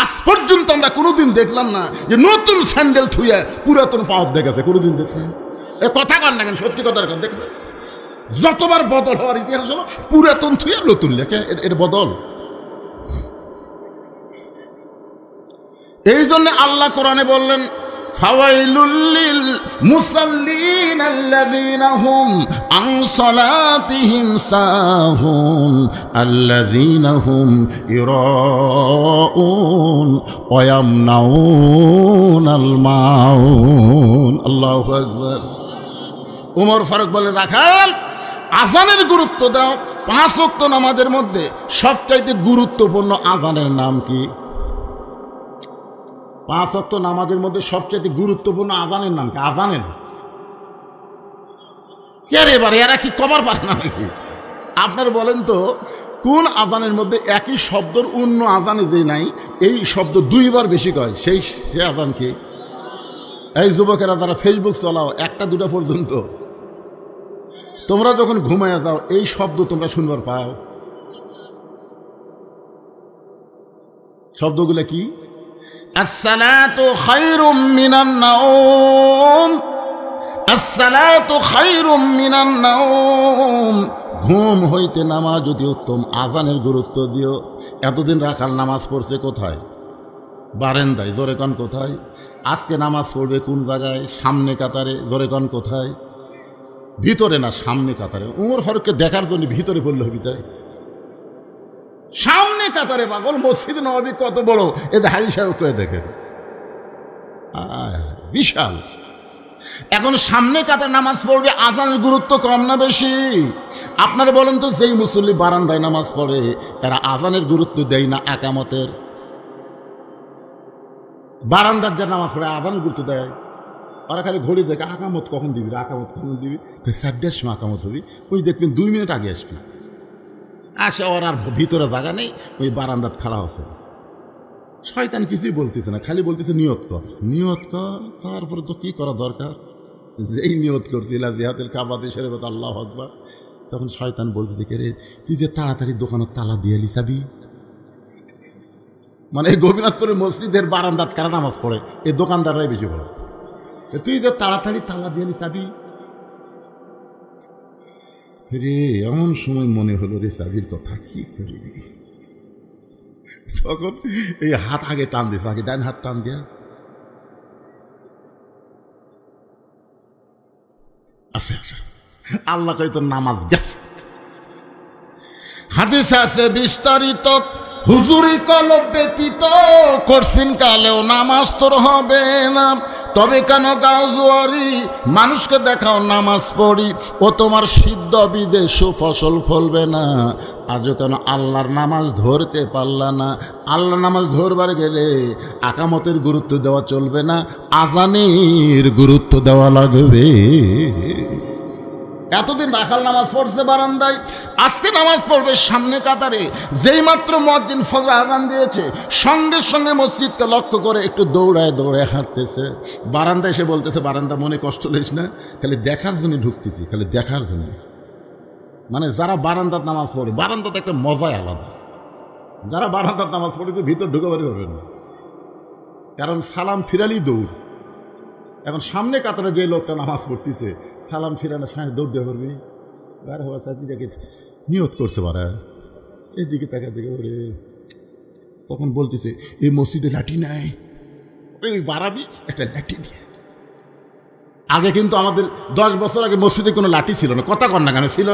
Speaker 1: আজ পর্যন্ত আমরা কোনোদিন দেখলাম না যে নতুন স্যান্ডেল থুয়ে পুরাতন পাহর দিয়ে গেছে। কোনোদিন দেখছেন? এ কথা কর না কেন? সত্যি কথার কথা দেখছে। যতবার বদল হওয়ার ইতিহাস হলো পুরাতন থুয়ে নতুন লেখে, এর বদল। এই জন্য আল্লাহ কোরআনে বললেন, ফাওয়াইলুল লিল মুসাল্লিন আল্লাযীনা হুম আন সালাতিহিম সাহুন আল্লাযীনা হুম ইরাউন ওয়া ইয়ামনাউনাল মাউন। আল্লাহু আকবার। ওমর ফারুক বলে, রাখাল, আজানের গুরুত্ব দাও। 5 ওয়াক্ত নামাজের মধ্যে সবচাইতে গুরুত্বপূর্ণ আজানের নাম কি? 5 ওয়াক্ত নামাজের মধ্যে সবচেয়ে গুরুত্বপূর্ণ আজানের নাম কি? আজানের কে রে? এবারে এরা কি কবার পারে না নাকি? আপনার বলেন তো, কোন আজানের মধ্যে একই শব্দর অন্য আজানে যে নাই, এই শব্দ 2 বার বেশি কয়, সেই আজান কি? এই যুবকেরা যারা ফেসবুক চালাও 1টা-2টা পর্যন্ত, তোমরা যখন ঘুমাইয়া যাও এই শব্দ তোমরা শুনবার পাও। শব্দগুলো কি? আসসালাতু খায়রুম মিনান নাওম, আসসালাতু খায়রুম মিনান নাওম। ঘুম হইতে নামাজ যদি উত্তম। আজানের গুরুত্ব দিও। এতদিন রাখাল নামাজ পড়ছে কোথায়? বারেন্দায়। জোরে কন কোথায়? আজকে নামাজ পড়বে কোন জায়গায়? সামনে কাতারে। জোরে কন কোথায়? ভিতরে না, সামনে কাতারে। উমর ফারুককে দেখার জন্য ভিতরে পড়লে হবি তাই, সামনে কাতারে পাগল। মসজিদ নববী কত বড়, এদের হাজি সাহেব করে দেখেন, বিশাল। এখন সামনে কাতারে নামাজ পড়বে, আজানের গুরুত্ব কম না বেশি? আপনারা বলেন তো, যেই মুসল্লি বারান্দায় নামাজ পড়ে এরা আজানের গুরুত্ব দেয় না একামতের? বারান্দার যা নামাজ পড়ে আজানের গুরুত্ব দেয়, ওরা খালি ঘড়ি দেখে আকামত কখন দিবি, আকামত কখন দিবি, 4টার সময় আকামত হবি, ওই দেখবেন 2 মিনিট আগে আসবি। আসে ওর আর ভিতরে জায়গা নেই, ওই বারান্দাত খাড়া আছে। শয়তান কিছুই বলতেছে না, খালি বলতেছে নিয়ত কর, নিয়ত কর। তারপরে তো কি করা দরকার, যেই নিয়ত করছিল জিহাদুল কাবাতে শরীফত আল্লাহু আকবার, তখন শয়তান বলতে দেখে, রে তুই যে তাড়াতাড়ি দোকানের তালা দিয়ে লিসাবি, মানে এই গোপীনাথপুরের মসজিদের বারান্দাত কারা নামাজ পড়ে, এই দোকানদাররাই বেশি পড়ে, তুই যে তাড়াতাড়ি তালা দিয়ে লিসাবি। রে এমন সময় মনে হলো রে চাবির কথা কি করি, তখন এই হাত আগে টান দিয়েছে, আগে ডান হাত টান দিয়া আছে আছে, আল্লাহ কই তোর নামাজ গেছে। হাদিস আছে বিস্তারিত, হুজুরি কলব ব্যতীত করছিন কালেও নামাজ তোর হবে না। তবে কেন গাও জুয়ারি, মানুষকে দেখাও নামাজ পড়ি, ও তোমার সিদ্ধ বীজে সুফসল ফলবে না। আজও কেন আল্লাহর নামাজ ধরতে পারলা না? আল্লাহর নামাজ ধরবার গেলে আকামতের গুরুত্ব দেওয়া চলবে না, আজানের গুরুত্ব দেওয়া লাগবে। এতদিন রাখাল নামাজ পড়ছে বারান্দায়, আজকে নামাজ পড়বে সামনে কাতারে। যেই মাত্র মুয়াজ্জিন ফজর আজান দিয়েছে, সঙ্গে সঙ্গে মসজিদকে লক্ষ্য করে একটু দৌড়ায় দৌড়ায় হাঁটতেছে। বারান্দায় এসে বলতেছে, বারান্দা মনে কষ্ট লইস না, খালি দেখার জন্য ঢুকতেছি, খালি দেখার জন্য। মানে যারা বারান্দাত নামাজ পড়ে, বারান্দাতে একটা মজাই আলাদা। যারা বারান্দাত নামাজ পড়ে ভিতর ঢুকে বাড়ি পারবে না, কারণ সালাম ফিরালি দৌড়। এখন সামনে কাতারে যে লোকটা নামাজ পড়তেছে, সালাম ফিরানোর সাথে দৌড় দিয়ে পারবি, বার হওয়ার সাথে দেখে নিয়ত করছে বারা, এদিকে তাকে দেখে ওরে, তখন বলতেছে এই মসজিদে লাঠি নাই, ওই বাড়াবি একটা লাঠি দিয়ে। আগে কিন্তু আমাদের 10 বছর আগে মসজিদে কোনো লাঠি ছিল না, কথা কর না কেন ছিল,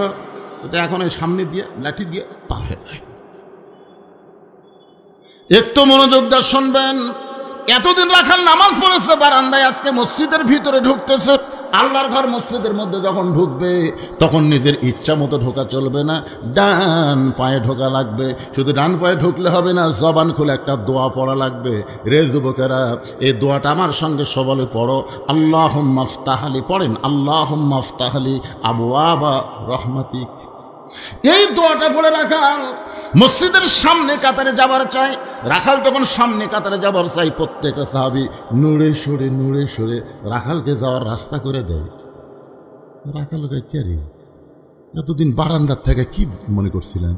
Speaker 1: এটা এখন ওই সামনে দিয়ে লাঠি দিয়ে পার হয়ে যায়। একটু মনোযোগ দিয়ে শুনবেন, এতদিন রাখাল নামাজ পড়েছে বারান্দায়, আজকে মসজিদের ভিতরে ঢুকতেছে। আল্লাহর ঘর মসজিদের মধ্যে যখন ঢুকবে, তখন নিজের ইচ্ছা মতো ঢোকা চলবে না, ডান পায়ে ঢোকা লাগবে। শুধু ডান পায়ে ঢুকলে হবে না, জবান খুলে একটা দোয়া পড়া লাগবে। রে যুবকেরা, এই দোয়াটা আমার সঙ্গে সবলে পড়ো। আল্লাহুম্মা ফতাহলি, পড়েন আল্লাহুম্মা ফতাহলি আবওয়াবা রহমাতিক। এই দোয়াটা পড়ে রাখাল মসজিদের সামনে কাতারে যাবার চাই। রাখাল যখন সামনে কাতারে যাবার চাই, প্রত্যেকটা সাহাবী নুড়ে সরে রাখালকে যাওয়ার রাস্তা করে দেয়। রাখালকে কে রে, এতদিন বারান্দার থেকে কি মনে করছিলাম?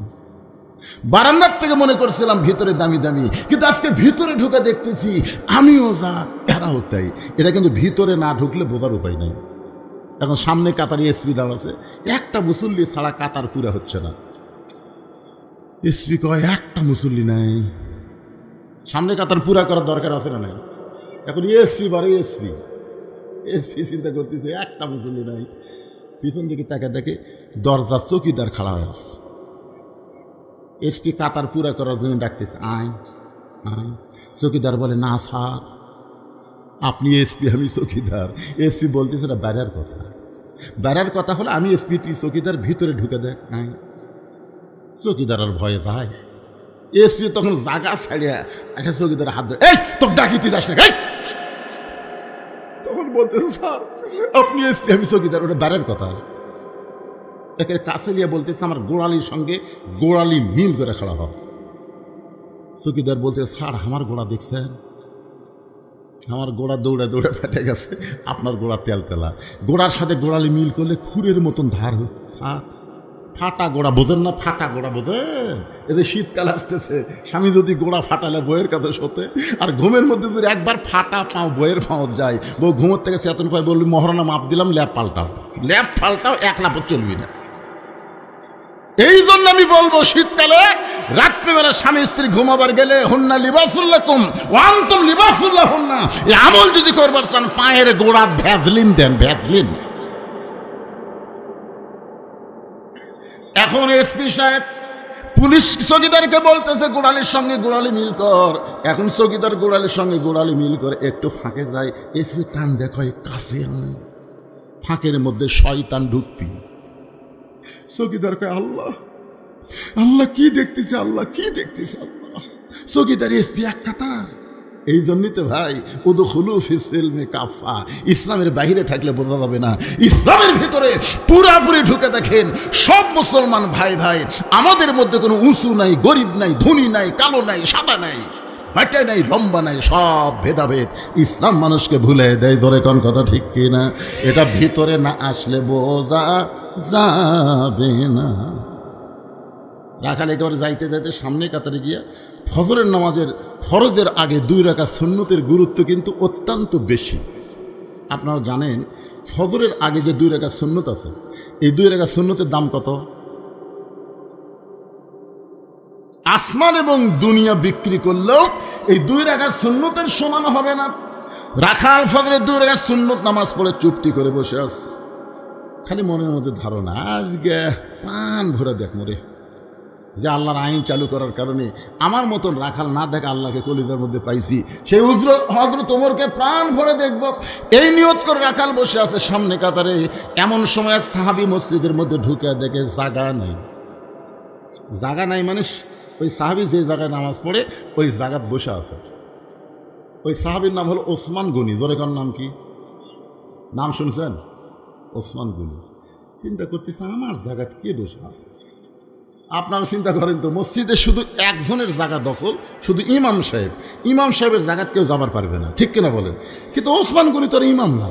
Speaker 1: বারান্দার থেকে মনে করছিলাম ভিতরে দামি দামি, কিন্তু আজকে ভিতরে ঢুকে দেখতেছি আমিও যা এরাও তাই। এটা কিন্তু ভিতরে না ঢুকলে বোঝার উপায় নাই। এখন সামনে কাতারে এসপি দাঁড়াচ্ছে, একটা মুসল্লি ছাড়া কাতার পুরা হচ্ছে না। এসপি কয় একটা মুসল্লি নাই, সামনে কাতার পুরা করার দরকার আছে না নাই? এখন এসপি বারে এসপি চিন্তা করতেছে একটা মুসল্লি নাই। পিছন দিকে তাকে দেখে দরজা চৌকিদার খাড়া হয়ে আছে। এসপি কাতার পুরা করার জন্য ডাকতেছে, আয় আয়। চৌকিদার বলে, না স্যার আপনি এসপি, আমি চৌকিদার। এসপি বলতেছে না, বেড়ার কথা হলো আমি এসপি, তুই চৌকিদার, ভিতরে ঢুকে দেখ। আয়। চৌকিদার আর ভয়ে যায়। এসপি তখন জাগা ছাড়িয়া একটা চৌকিদার হাত ধরে, এই তোকে ডাকি, তুই যাস না। তখন বলতেছে, স্যার আপনি এসপি, আমি চৌকিদার। ওটা বেড়ার কথা। একের কাছে নিয়ে বলতেছে, আমার গোড়ালির সঙ্গে গোড়ালি মিল করে খাড়া হোক। চৌকিদার বলতে, স্যার আমার গোড়া দেখছেন? আমার গোড়া দৌড়ে দৌড়ে ফেটে গেছে, আপনার গোড়া তেলতেলা। গোড়ার সাথে গোড়ালি মিল করলে খুরের মতন ধার। ফাটা গোড়া বোঝেন না? ফাটা গোড়া বোঝেন? এই যে শীতকাল আসতেছে, স্বামী যদি গোড়া ফাটালে বইয়ের কাছে শোতে, আর ঘুমের মধ্যে যদি একবার ফাটা পাও বইয়ের পাওয়া যায়, বউ ঘুমের থেকে চেতন পায়, বলবি মহারণা মাপ দিলাম, ল্যাপ পাল্টাও, এক লাভ চলবি না। এই জন্য আমি বলবো, শীতকালে রাত্রিবেলা স্বামী স্ত্রী ঘুমাবার গেলে হুন্না লিবাসুল্লাকুম ওয়া আনতুম লিবাসুল্লাহুন্না, এই আমল যদি করবার চান, পায়ের গোড়া ভ্যাজলিন দেন, ভ্যাজলিন। এখন এসপি সাহেব পুলিশ চৌকিদারকে বলতেছে গোড়ালির সঙ্গে গোড়ালি মিল কর। এখন চৌকিদার গোড়ালির সঙ্গে গোড়ালি মিল করে একটু ফাঁকে যায়, এসপি টান দেখো কাছে ফাঁকের মধ্যে শয়তান ঢুকবি। চৌকিদারকে আল্লাহ আল্লাহ কি দেখতেছে, আল্লাহ কি দেখতেছে, আল্লাহ। চৌকিদার এসপি এক কাতার। এই জন্যই তো ভাই উদখুলু ফিস সিলমি কাফা, ইসলামের বাইরে থাকলে বোঝা যাবে না, ইসলামের ভিতরে পুরাপুরি ঢুকে দেখেন। সব মুসলমান ভাই ভাই, আমাদের মধ্যে কোনো উঁচু নাই, গরিব নাই, ধনী নাই, কালো নাই, সাদা নাই, বাটা নাই, লম্বা নাই, সব ভেদাভেদ। ইসলাম মানুষকে ভুলে দেয়। ধরে কোন কথা ঠিক কিনা? এটা ভিতরে না আসলে বোঝা যাবে না। রাখাল একেবারে যাইতে যাইতে সামনে কাতারে গিয়া ফজরের নামাজের ফরজের আগে 2 রাকাত সুন্নতের গুরুত্ব কিন্তু অত্যন্ত বেশি। আপনারা জানেন ফজরের আগে যে 2 রাকাত সুন্নত আছে, এই 2 রাকাত সুন্নতের দাম কত? আসমান এবং দুনিয়া বিক্রি করলেও এই 2 রাকাত সুন্নতের সমান হবে না। রাখাল ফজরের 2 রাকাত সুন্নত নামাজ পড়ে চুপটি করে বসে আছে, খালি মনের মধ্যে ধারণা আজকে প্রাণ ভরে দেখ মরে, যে আল্লাহর আইন চালু করার কারণে আমার মতন রাখাল না দেখা আল্লাহকে কলিজার মধ্যে পাইছি, সেই হযরত ওমরকে প্রাণ ভরে দেখব, এই নিয়ত করে রাখাল বসে আছে সামনে কাতারে। এমন সময় এক সাহাবী মসজিদের মধ্যে ঢুকে দেখে জায়গা নাই। জায়গা নাই মানে ওই সাহাবী যে জায়গায় নামাজ পড়ে ওই জায়গাত বসে আছে। ওই সাহাবীর নাম হলো ওসমান গনি। জোরে কার নাম কি? নাম শুনছেন? ওসমান গনি। চিন্তা করতেছে আমার জায়গাত কে বসে আছে। আপনারা চিন্তা করেন তো, মসজিদে শুধু একজনের জায়গা দখল, শুধু ইমাম সাহেব। ইমাম সাহেবের জায়গাত কেউ যাবার পারবে না, ঠিক কিনা বলেন? কিন্তু ওসমান গনি তোর ইমাম না।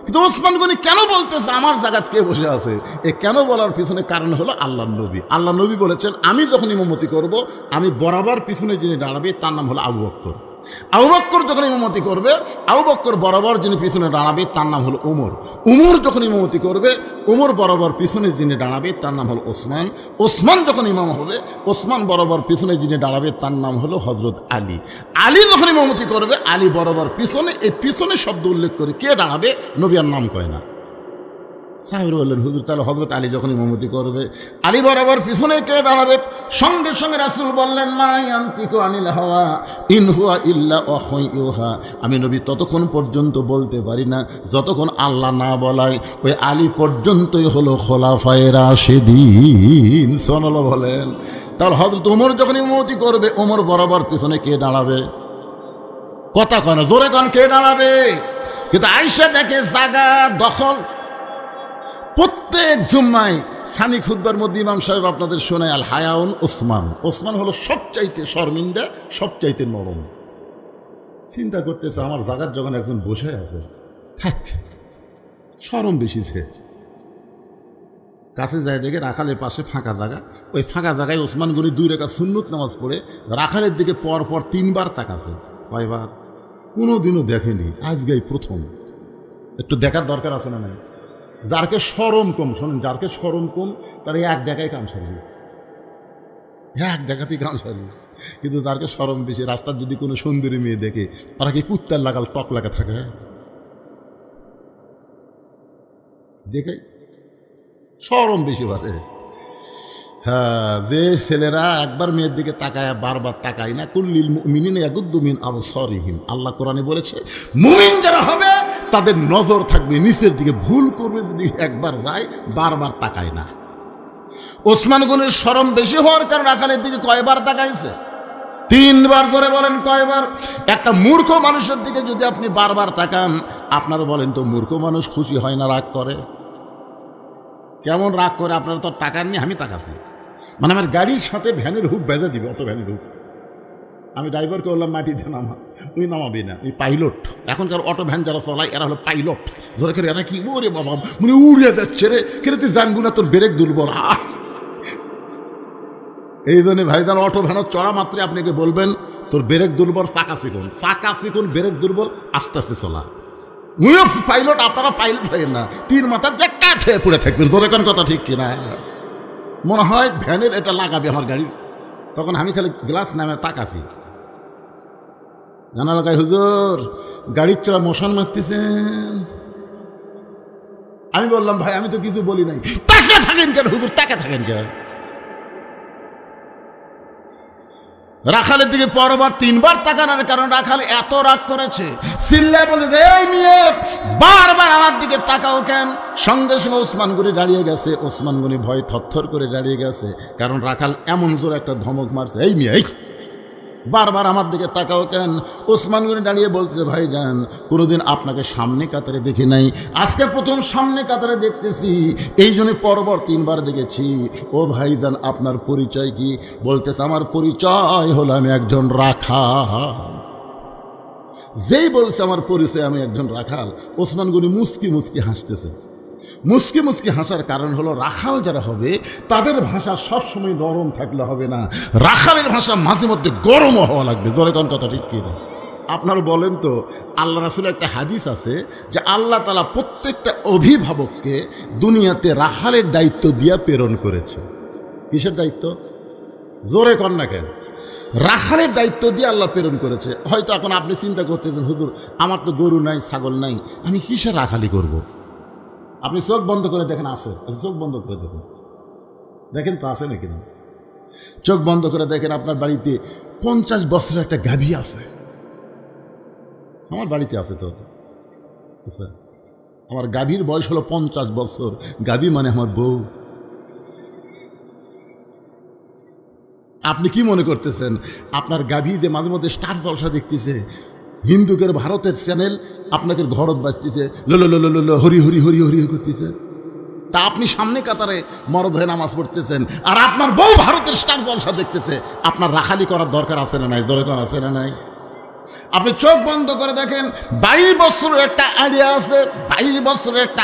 Speaker 1: কিন্তু ওসমান গনি কেন বলতেছে আমার জায়গাত কে বসে আছে? এ কেন বলার পিছনে কারণ হলো আল্লাহ নবী। আল্লাহ নবী বলেছেন আমি যখন ইমামতি করব, আমি বরাবর পিছনে যিনি দাঁড়াবে তার নাম হলো আবু বকর। আবু বকর যখন ইমামতি করবে, আবু বকর বরাবর যিনি পিছনে দাঁড়াবে তার নাম হলো ওমর। ওমর যখন ইমামতি করবে, ওমর বরাবর পিছনে যিনি দাঁড়াবে তার নাম হলো ওসমান। ওসমান যখন ইমাম হবে, ওসমান বরাবর পিছনে যিনি দাঁড়াবে তার নাম হলো হযরত আলী। আলী যখন ইমামতি করবে, আলী বরাবর পিছনে। এই পিছনে শব্দ উল্লেখ করে কে দাঁড়াবে নবীর নাম কয় না। সাহেব বললেন হুজুর তাহলে হযরত আলী যখন ইমামতি করবে, আলী বরাবর পিছনে কে দাঁড়াবে? সঙ্গে সঙ্গে রাসূল বললেন মা ইয়ানতিকু আনিল হাওয়া ইন হুয়া ইল্লা ওয়াহয়ুন ইউহা। আমি নবী ততক্ষণ পর্যন্ত বলতে পারি না যতক্ষণ আল্লাহ না বলায়। ওই আলী পর্যন্তই হলো খোলাফায়ে রাশিদিন। সুবহানাল্লাহ বলেন। তাহলে হযরত ওমর যখন ইমামতি করবে, ওমর বরাবর পিছনে কে দাঁড়াবে? কথা কন, জোরে কন, কে দাঁড়াবে? কিন্তু আয়েশা দেখে জায়গা দখল। প্রত্যেক জুম্মায় সানি খুতবার মধ্যে ইমাম সাহেব আপনাদের শোনায় আল হায়াউন ওসমান। ওসমান হলো সবচাইতে শর্মিন্দা, সবচাইতে নরম। চিন্তা করতেছে আমার জায়গার যখন একজন বসে আছে, থাক শরম বেশিছে। কাছে যায় দেখে রাখালের পাশে ফাঁকা জায়গা। ওই ফাঁকা জায়গায় ওসমান গনি 2 রাকাত সুন্নত নামাজ পড়ে রাখালের দিকে পর 3 বার তাকাছে। কয়বার? কোনোদিনও দেখেনি, আজকেই প্রথম। একটু দেখার দরকার আছে না? নাই? যারকে শরম কম, শোনেন, যারকে শরম কম তার এক দেখাই কাম সারবে, এক দেখাতেই কাম সারবে। কিন্তু যারকে শরম বেশি, রাস্তার যদি কোনো সুন্দরী মেয়ে দেখে, তারা কি কুত্তার লাগাল টক লাগা থাকে? দেখে শরম বেশি বাড়ে। হ্যাঁ, যে ছেলেরা একবার মেয়ের দিকে তাকায় বারবার তাকায় না, কুল্লিল মুমিনিনা ইয়াগুদ্দু মিন আবসারিহিম। আল্লাহ কোরআনে বলেছে মুমিন যারা হবে তাদের নজর থাকবে নিচের দিকে। ভুল করবে যদি একবার যায়, বারবার তাকায় না। ওসমান গনির শরম বেশি হওয়ার কারণে রাখালের দিকে কয়বার তাকাইছে? 3 বার। ধরে বলেন কয়বার? একটা মূর্খ মানুষের দিকে যদি আপনি বারবার তাকান, আপনারা বলেন তো মূর্খ মানুষ খুশি হয় না রাগ করে? কেমন রাগ করে? আপনারা তো টাকা নিয়ে আমি তাকাচ্ছি, মানে আমার গাড়ির সাথে ভ্যানের হুক বেজে দিবে, অটো ভ্যানের হুক। আমি ড্রাইভারকে বললাম মাটিতে নামা, ওই নামাবি না, ওই পাইলট। এখনকার অটো ভ্যান যারা চলায় এরা হলো পাইলট। ধরে করে এরা কি ওরে বাবা মানে উড়িয়ে যাচ্ছে রে, কেন তুই জানবো না তোর ব্রেক দুর্বল। এই জন্য ভাইজান অটো ভ্যানত চড়া মাত্রে আপনাকে বলবেন তোর ব্রেক দুর্বল, চাকা চিকন। চাকা চিকন, ব্রেক দুর্বল, আস্তে আস্তে চলা। উইও পাইলট, আপনারা পাইলট হয়ে না, 3 মাথার যে কাঠে পড়ে থাকবেন। জোরে কোন কথা ঠিক কিনা? মনে হয় ভ্যানের এটা লাগাবে আমার গাড়ি। তখন আমি খালি গ্লাস নামে তাকাছি, জানা লাগাই হুজুর গাড়ির চড়া মশান মারতেছেন। আমি বললাম ভাই আমি তো কিছু বলি নাই। তাকে থাকেন কেন হুজুর, তাকে থাকেন কেন? রাখালের দিকে পরবার 3 বার তাকানোর কারণ রাখাল এত রাগ করেছে, চিল্লায় বলে এই মেয়ে বারবার আমার দিকে তাকাও কেন? সঙ্গে সঙ্গে ওসমান গনি দাঁড়িয়ে গেছে। ওসমান গনি ভয় থরথর করে দাঁড়িয়ে গেছে, কারণ রাখাল এমন জোর একটা ধমক মারছে, এই মেয়ে এই বারবার আমার দিকে তাকাও কেন? ওসমান গনি দাঁড়িয়ে বলতেছে ভাইজান কোনোদিন আপনাকে সামনে কাতারে দেখি নাই, আজকে প্রথম সামনে কাতারে দেখতেছি, এই জন্য পরপর 3 বার দেখেছি। ও ভাইজান আপনার পরিচয় কি? বলতেছে আমার পরিচয় হলো আমি একজন রাখাল। যেই বলছে আমার পরিচয় আমি একজন রাখাল, ওসমান গনি মুচকি মুচকি হাসতেছে। মুচকি মুচকি হাসার কারণ হলো রাখাল যারা হবে তাদের ভাষা সবসময় নরম থাকলে হবে না, রাখালের ভাষা মাঝে মধ্যে গরমও হওয়া লাগবে। জোরে কোন কথা ঠিক কিনা? আপনারা বলেন তো, আল্লাহ রাসূলের একটা হাদিস আছে যে আল্লাহ তাআলা প্রত্যেকটা অভিভাবককে দুনিয়াতে রাখালের দায়িত্ব দিয়ে প্রেরণ করেছে। কিসের দায়িত্ব? জোরে কর না কেন? রাখালের দায়িত্ব দিয়ে আল্লাহ প্রেরণ করেছে। হয়তো এখন আপনি চিন্তা করতেছেন হুজুর আমার তো গরু নাই, ছাগল নাই, আমি কিসের রাখালি করব? আপনি চোখ বন্ধ করে দেখেন আছে, চোখ বন্ধ করে দেখেন, দেখেন তো আছে নাকি না। চোখ বন্ধ করে দেখেন আপনার বাড়িতে 50 বছরের একটা গাভী আছে। আমার বাড়িতে আছে তো, আমার গাভীর বয়স হলো 50 বছর। গাভী মানে আমার বউ। আপনি কি মনে করতেছেন আপনার গাভী যে মাঝে মধ্যে স্টার জলসা দেখতেছে, হিন্দুকের ভারতের চ্যানেল আপনাকে ঘরত বাজতেছে, লো লো লো লো লো হরি হরি হরি হরি করতেছে, তা আপনি সামনে কাতারে মরদ হয়ে নামাজ পড়তেছেন আর আপনার বউ ভারতের স্টার জলসা দেখতেছে, আপনার রাখালি করার দরকার আছে না নাই? দরকার আছে না নাই? আপনি চোখ বন্ধ করে দেখেন 22 বছরের একটা আইডিয়া আছে। 22 বছরের একটা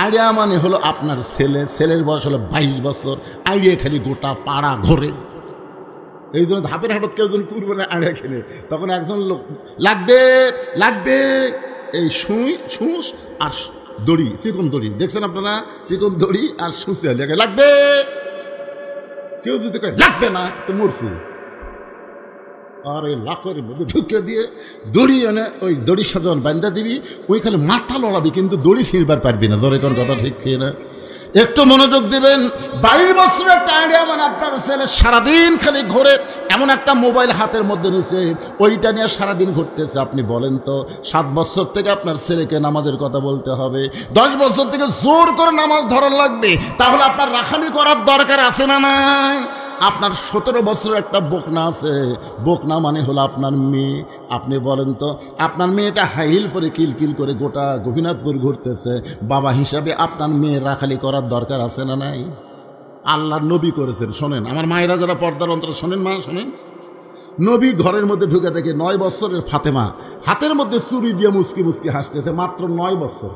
Speaker 1: আইডিয়া মানে হলো আপনার ছেলের বয়স হলো 22 বছর। আইডিয়া খালি গোটা পাড়া ঘোরে। এই জন্য ধাপের হাটত কেউ যখন কুরবানি আড়ে খেলে তখন একজন লোক লাগবে লাগবে এই সুঁস আর দড়ি, চিকন দড়ি দেখছেন আপনারা, চিকন দড়ি আর সুঁচে লাগবে। কেউ যদি লাগবে না তো মরছি, আর ওই লাখের মধ্যে ঢুকে দিয়ে দড়ি এনে ওই দড়ির সাথে বান্ধা দিবি, ওইখানে মাথা লড়াবি কিন্তু দড়ি ছিঁড়বার পারবি না। ধরে কোন কথা ঠিক খেয়ে না, একটু মনোযোগ দিবেন। 22 বছরের একটা আইডিয়া মানে আপনার ছেলে সারাদিন খালি ঘোরে, এমন একটা মোবাইল হাতের মধ্যে নিছে, ওইটা নিয়ে সারাদিন ঘুরতেছে। আপনি বলেন তো 7 বছর থেকে আপনার ছেলেকে নামাজের কথা বলতে হবে, 10 বছর থেকে জোর করে নামাজ ধরা লাগবে, তাহলে আপনার রাখালি করার দরকার আছে না নাই? আপনার 17 বছরের একটা বকনা আছে, বকনা মানে হলো আপনার মেয়ে। আপনি বলেন তো আপনার মেয়েটা হাইল পরে কিলকিল করে গোটা গোপীনাথপুর ঘুরতেছে, বাবা হিসাবে আপনার মেয়ে রাখালি করার দরকার আছে না নাই? আল্লাহর নবী করেছেন। শোনেন আমার মায়েরা যারা পর্দার অন্তরে শোনেন, মা শোনেন, নবী ঘরের মধ্যে ঢুকে দেখে 9 বছরের ফাতেমা হাতের মধ্যে চুরি দিয়ে মুচকি মুচকি হাসতেছে। মাত্র 9 বছর,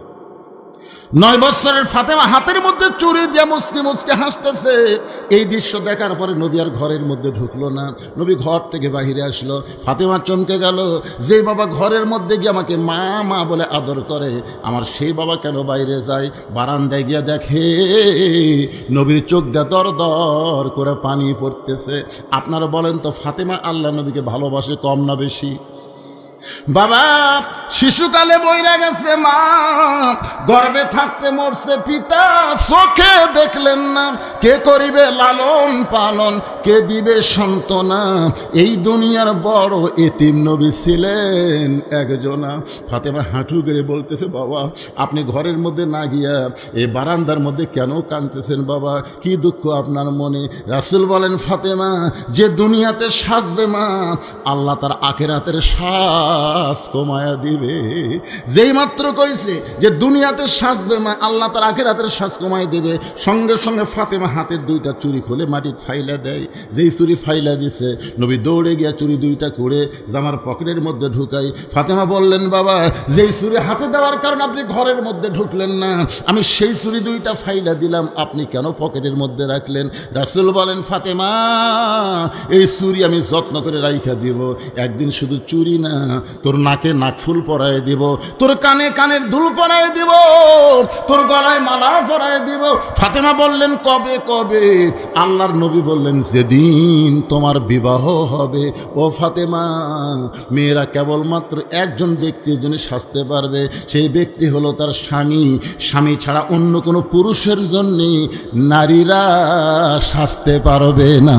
Speaker 1: 9 বছরের ফাতেমা হাতের মধ্যে চুরি দিয়ে মুচকি মুচকি হাসতেছে। এই দৃশ্য দেখার পরে নবী আর ঘরের মধ্যে ঢুকলো না, নবী ঘর থেকে বাহিরে আসলো। ফাতেমা চমকে গেল, যে বাবা ঘরের মধ্যে গিয়ে আমাকে মা মা বলে আদর করে, আমার সেই বাবা কেন বাইরে যায়? বারান্দায় গিয়ে দেখে নবীর চোখ দিয়ে দর দর করে পানি পড়তেছে। আপনারা বলেন তো ফাতেমা আল্লাহ নবীকে ভালোবাসে কম না বেশি? বাবা শিশুকালে বইরা গেছে মা, গর্ভে থাকতে মরছে পিতা, চোখে দেখলেন না, কে করিবে লালন পালন, কে দিবে সান্ত্বনা, এই দুনিয়ার বড় এতিম নবী ছিলেন একজনা। ফাতেমা হাঁটু গেড়ে বলতেছে বাবা আপনি ঘরের মধ্যে না গিয়া এই বারান্দার মধ্যে কেন কাঁদতেছেন বাবা, কি দুঃখ আপনার মনে? রাসূল বলেন ফাতেমা যে দুনিয়াতে সাজবে মা, আল্লাহ তার আখিরাতের শ্বাস কমায়া দিবে। যেই মাত্র কইছে যে দুনিয়াতে সাজবে মা, আল্লাহ তার আখিরাতের শ্বাস কমায় দিবে, সঙ্গে সঙ্গে ফাতেমা হাতের 2টা চুরি খুলে মাটি ফাইলা দেয়। যেই চুরি ফাইলা দিছে নবী দৌড়ে গিয়া চুরি 2টা করে জামার পকেটের মধ্যে ঢুকাই। ফাতেমা বললেন বাবা যেই চুরি হাতে দেওয়ার কারণে আপনি ঘরের মধ্যে ঢুকলেন না, আমি সেই চুরি 2টা ফাইলা দিলাম, আপনি কেন পকেটের মধ্যে রাখলেন? রাসূল বলেন ফাতেমা এই চুরি আমি যত্ন করে রাইখা দিব, একদিন শুধু চুরি না তোর নাকে নাকফুল পরায় দিব, তোর কানে কানের দুল পরায় দিব, তোর গলায় মালা পরায় দিব। ফাতেমা বললেন কবে কবে? আল্লাহর নবী বললেন যেদিন তোমার বিবাহ হবে। ও ফাতেমা, মেয়েরা কেবলমাত্র একজন ব্যক্তির জন্য সাজতে পারবে, সেই ব্যক্তি হলো তার স্বামী। স্বামী ছাড়া অন্য কোনো পুরুষের জন্যে নারীরা সাজতে পারবে না।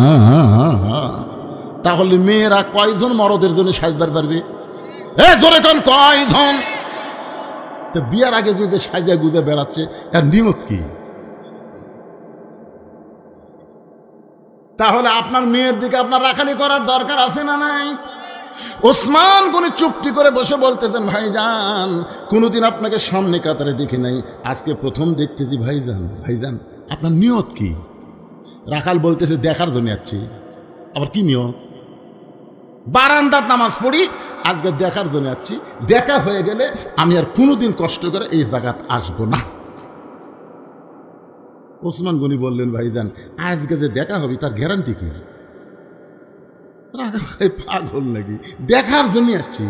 Speaker 1: তাহলে মেয়েরা কয়জন মরদের জন্য সাজবার পারবে? জোরে কোন কয়জন? তো বিয়ার আগে যে সাজা গুজে বেড়াচ্ছে এর নিয়ত কি? তাহলে আপনার মেয়ের দিকে আপনার রাখালি করার দরকার আছে না নাই? ওসমান গনি চুপটি করে বসে বলতেছেন ভাইজান, কোনোদিন আপনাকে সামনে কাতারে দেখি নাই, আজকে প্রথম দেখতেছি ভাইজান। ভাইজান আপনার নিয়ত কি? রাখাল বলতেছে দেখার জন্য যাচ্ছি। আবার কি নিয়ত? বারান্দার নামাজ পড়ি, আজকে দেখার জন্য যাচ্ছি, দেখা হয়ে গেলে আমি আর কোনোদিন কষ্ট করে এই জায়গাত আসবো না। ওসমান গনি বললেন ভাইজান আজকে যে দেখা হবে তার গ্যারান্টি কি? পাগল নাকি, দেখার জন্য যাচ্ছি।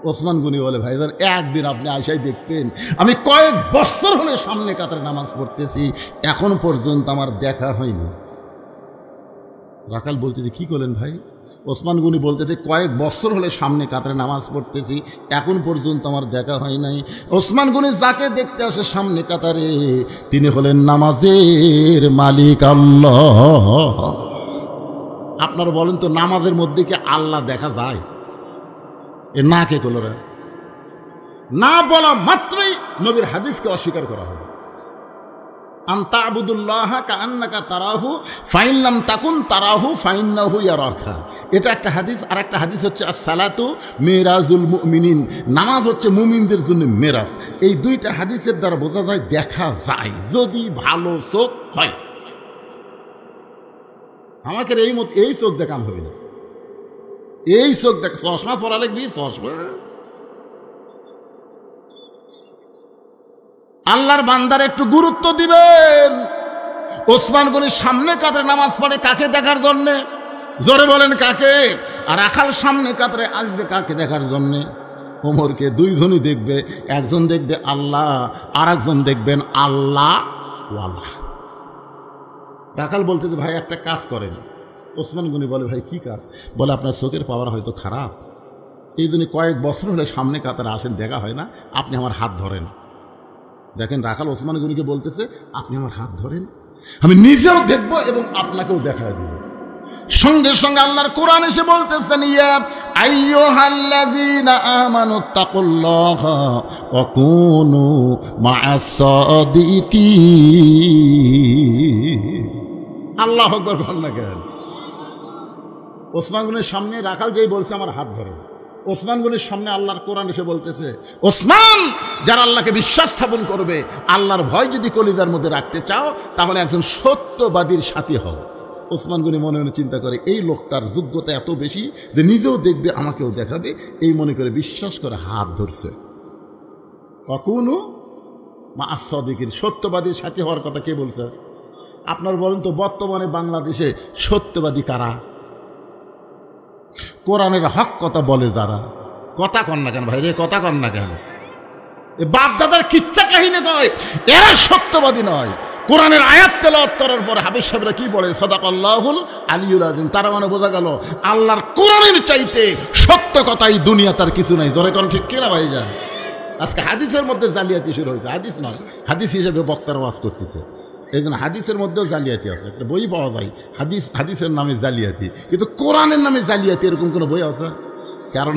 Speaker 1: ওসমান গনি বলে ভাইজান একদিন আপনি আশায় দেখতেন, আমি কয়েক বছর হলে সামনে কাতারে নামাজ পড়তেছি, এখন পর্যন্ত আমার দেখা হয়নি। রাখাল বলতেছে কি করলেন ভাই? ওসমান গনি বলতেছে কয়েক বছর হলে সামনে কাতারে নামাজ পড়তেছি, এখন পর্যন্ত আমার দেখা হয় নাই। ওসমান গনি যাকে দেখতে আসে সামনে কাতারে তিনি হলেন নামাজের মালিক আল্লাহ। আপনারা বলেন তো নামাজের মধ্যে কি আল্লাহ দেখা যায়? এ না কে কলরা না বলা মাত্রই নবীর হাদিসকে অস্বীকার করা হবে। আনতা আবুদুল্লাহ কাআন্নাকা তারাহু ফাইন লাম তাকুন তারাহু ফাইন্নাহু ইয়ারাকা। এটা একটা হাদিস। আর একটা হাদিস হচ্ছে as-সালাতু মিরাজুল মুমিনিন, নামাজ হচ্ছে মুমিনদের জন্য মেরাজ। এই দুইটা হাদিসের দ্বারা বোঝা যায় দেখা যায় যদি ভালো চোখ হয়। আমাকে এই চোখ দেখাম হবে না, এই চোখ দেখ চশমা পরা লাগবি, চশমা। আল্লাহর বান্দার একটু গুরুত্ব দিবেন। ওসমান গনির সামনে কাতারে নামাজ পড়ে কাকে দেখার জন্যে? জোরে বলেন কাকে? আর রাখাল সামনে কাতারে আসছে কাকে দেখার জন্যে? ওমরকে। দুইজনই দেখবে, একজন দেখবে আল্লাহ আর একজন দেখবেন আল্লাহ ওয়ালা। রাখাল বলতে ভাই একটা কাজ করেন। ওসমান গনি বলে ভাই কি কাজ? বলে আপনার চোখের পাওয়ার হয়তো খারাপ, এই জন্য কয়েক বছর হলে সামনে কাতারে আসেন, দেখা হয় না, আপনি আমার হাত ধরেন। দেখেন রাখাল ওসমান গনিকে বলতেছে আপনি আমার হাত ধরেন, আমি নিজেও দেখব এবং আপনাকেও দেখায় দিব। সঙ্গে সঙ্গে আল্লাহর কোরআন এসে বলতেছেন ইয়া আইয়ুহাল্লাযীনা আমানুত্তাকুল্লাহা ওয়া কুনু মা'আস সাদিকিন। আল্লাহু আকবার বল না কেন? ওসমান গনির সামনে রাখাল যেই বলছে আমার হাত ধরে, ওসমান গনির সামনে আল্লাহর কোরআন এসে বলতেছে ওসমান, যারা আল্লাহকে বিশ্বাস স্থাপন করবে, আল্লাহর ভয় যদি কলিজার মধ্যে রাখতে চাও তাহলে একজন সত্যবাদীর সাথী হও। ওসমান গনি মনে মনে চিন্তা করে এই লোকটার যোগ্যতা এত বেশি যে নিজেও দেখবে আমাকেও দেখাবে, এই মনে করে বিশ্বাস করে হাত ধরছে। কখনো মা'আস সাদিকিন, সত্যবাদীর সাথী হওয়ার কথা কে বলছে? আপনার বলেন তো বর্তমানে বাংলাদেশে সত্যবাদী কারা? কোরআনের হক কথা বলে যারা। কথা কন না কেন ভাই রে? কথা কন না কেন? বাপ দাদার কিচ্ছা কাহিনী নয়, এরা সত্যবাদী নয়। কোরআনের আয়াত তেলাওয়াত করার পরে হাফেজ সাহেবরা কি পড়ে? সাদাকাল্লাহুল আলিয়্যুল আযীম। তার মানে বোঝা গেল আল্লাহর কোরআনের চাইতে সত্য কথাই দুনিয়া তার কিছু নাই। ধরে কোন ঠিক কিনা ভাই যান? আজকে হাদিসের মধ্যে জালিয়াতি শুরু হয়েছে। হাদিস নয়, হাদিস হিসেবে বক্তার ওয়াজ করতেছে। এই জন্য হাদিসের মধ্যেও জালিয়াতি আছে। একটা বই পাওয়া যায় হাদিসের নামে জালিয়াতি, কিন্তু কোরআনের নামে জালিয়াতি এরকম কোনো বই আছে? কারণ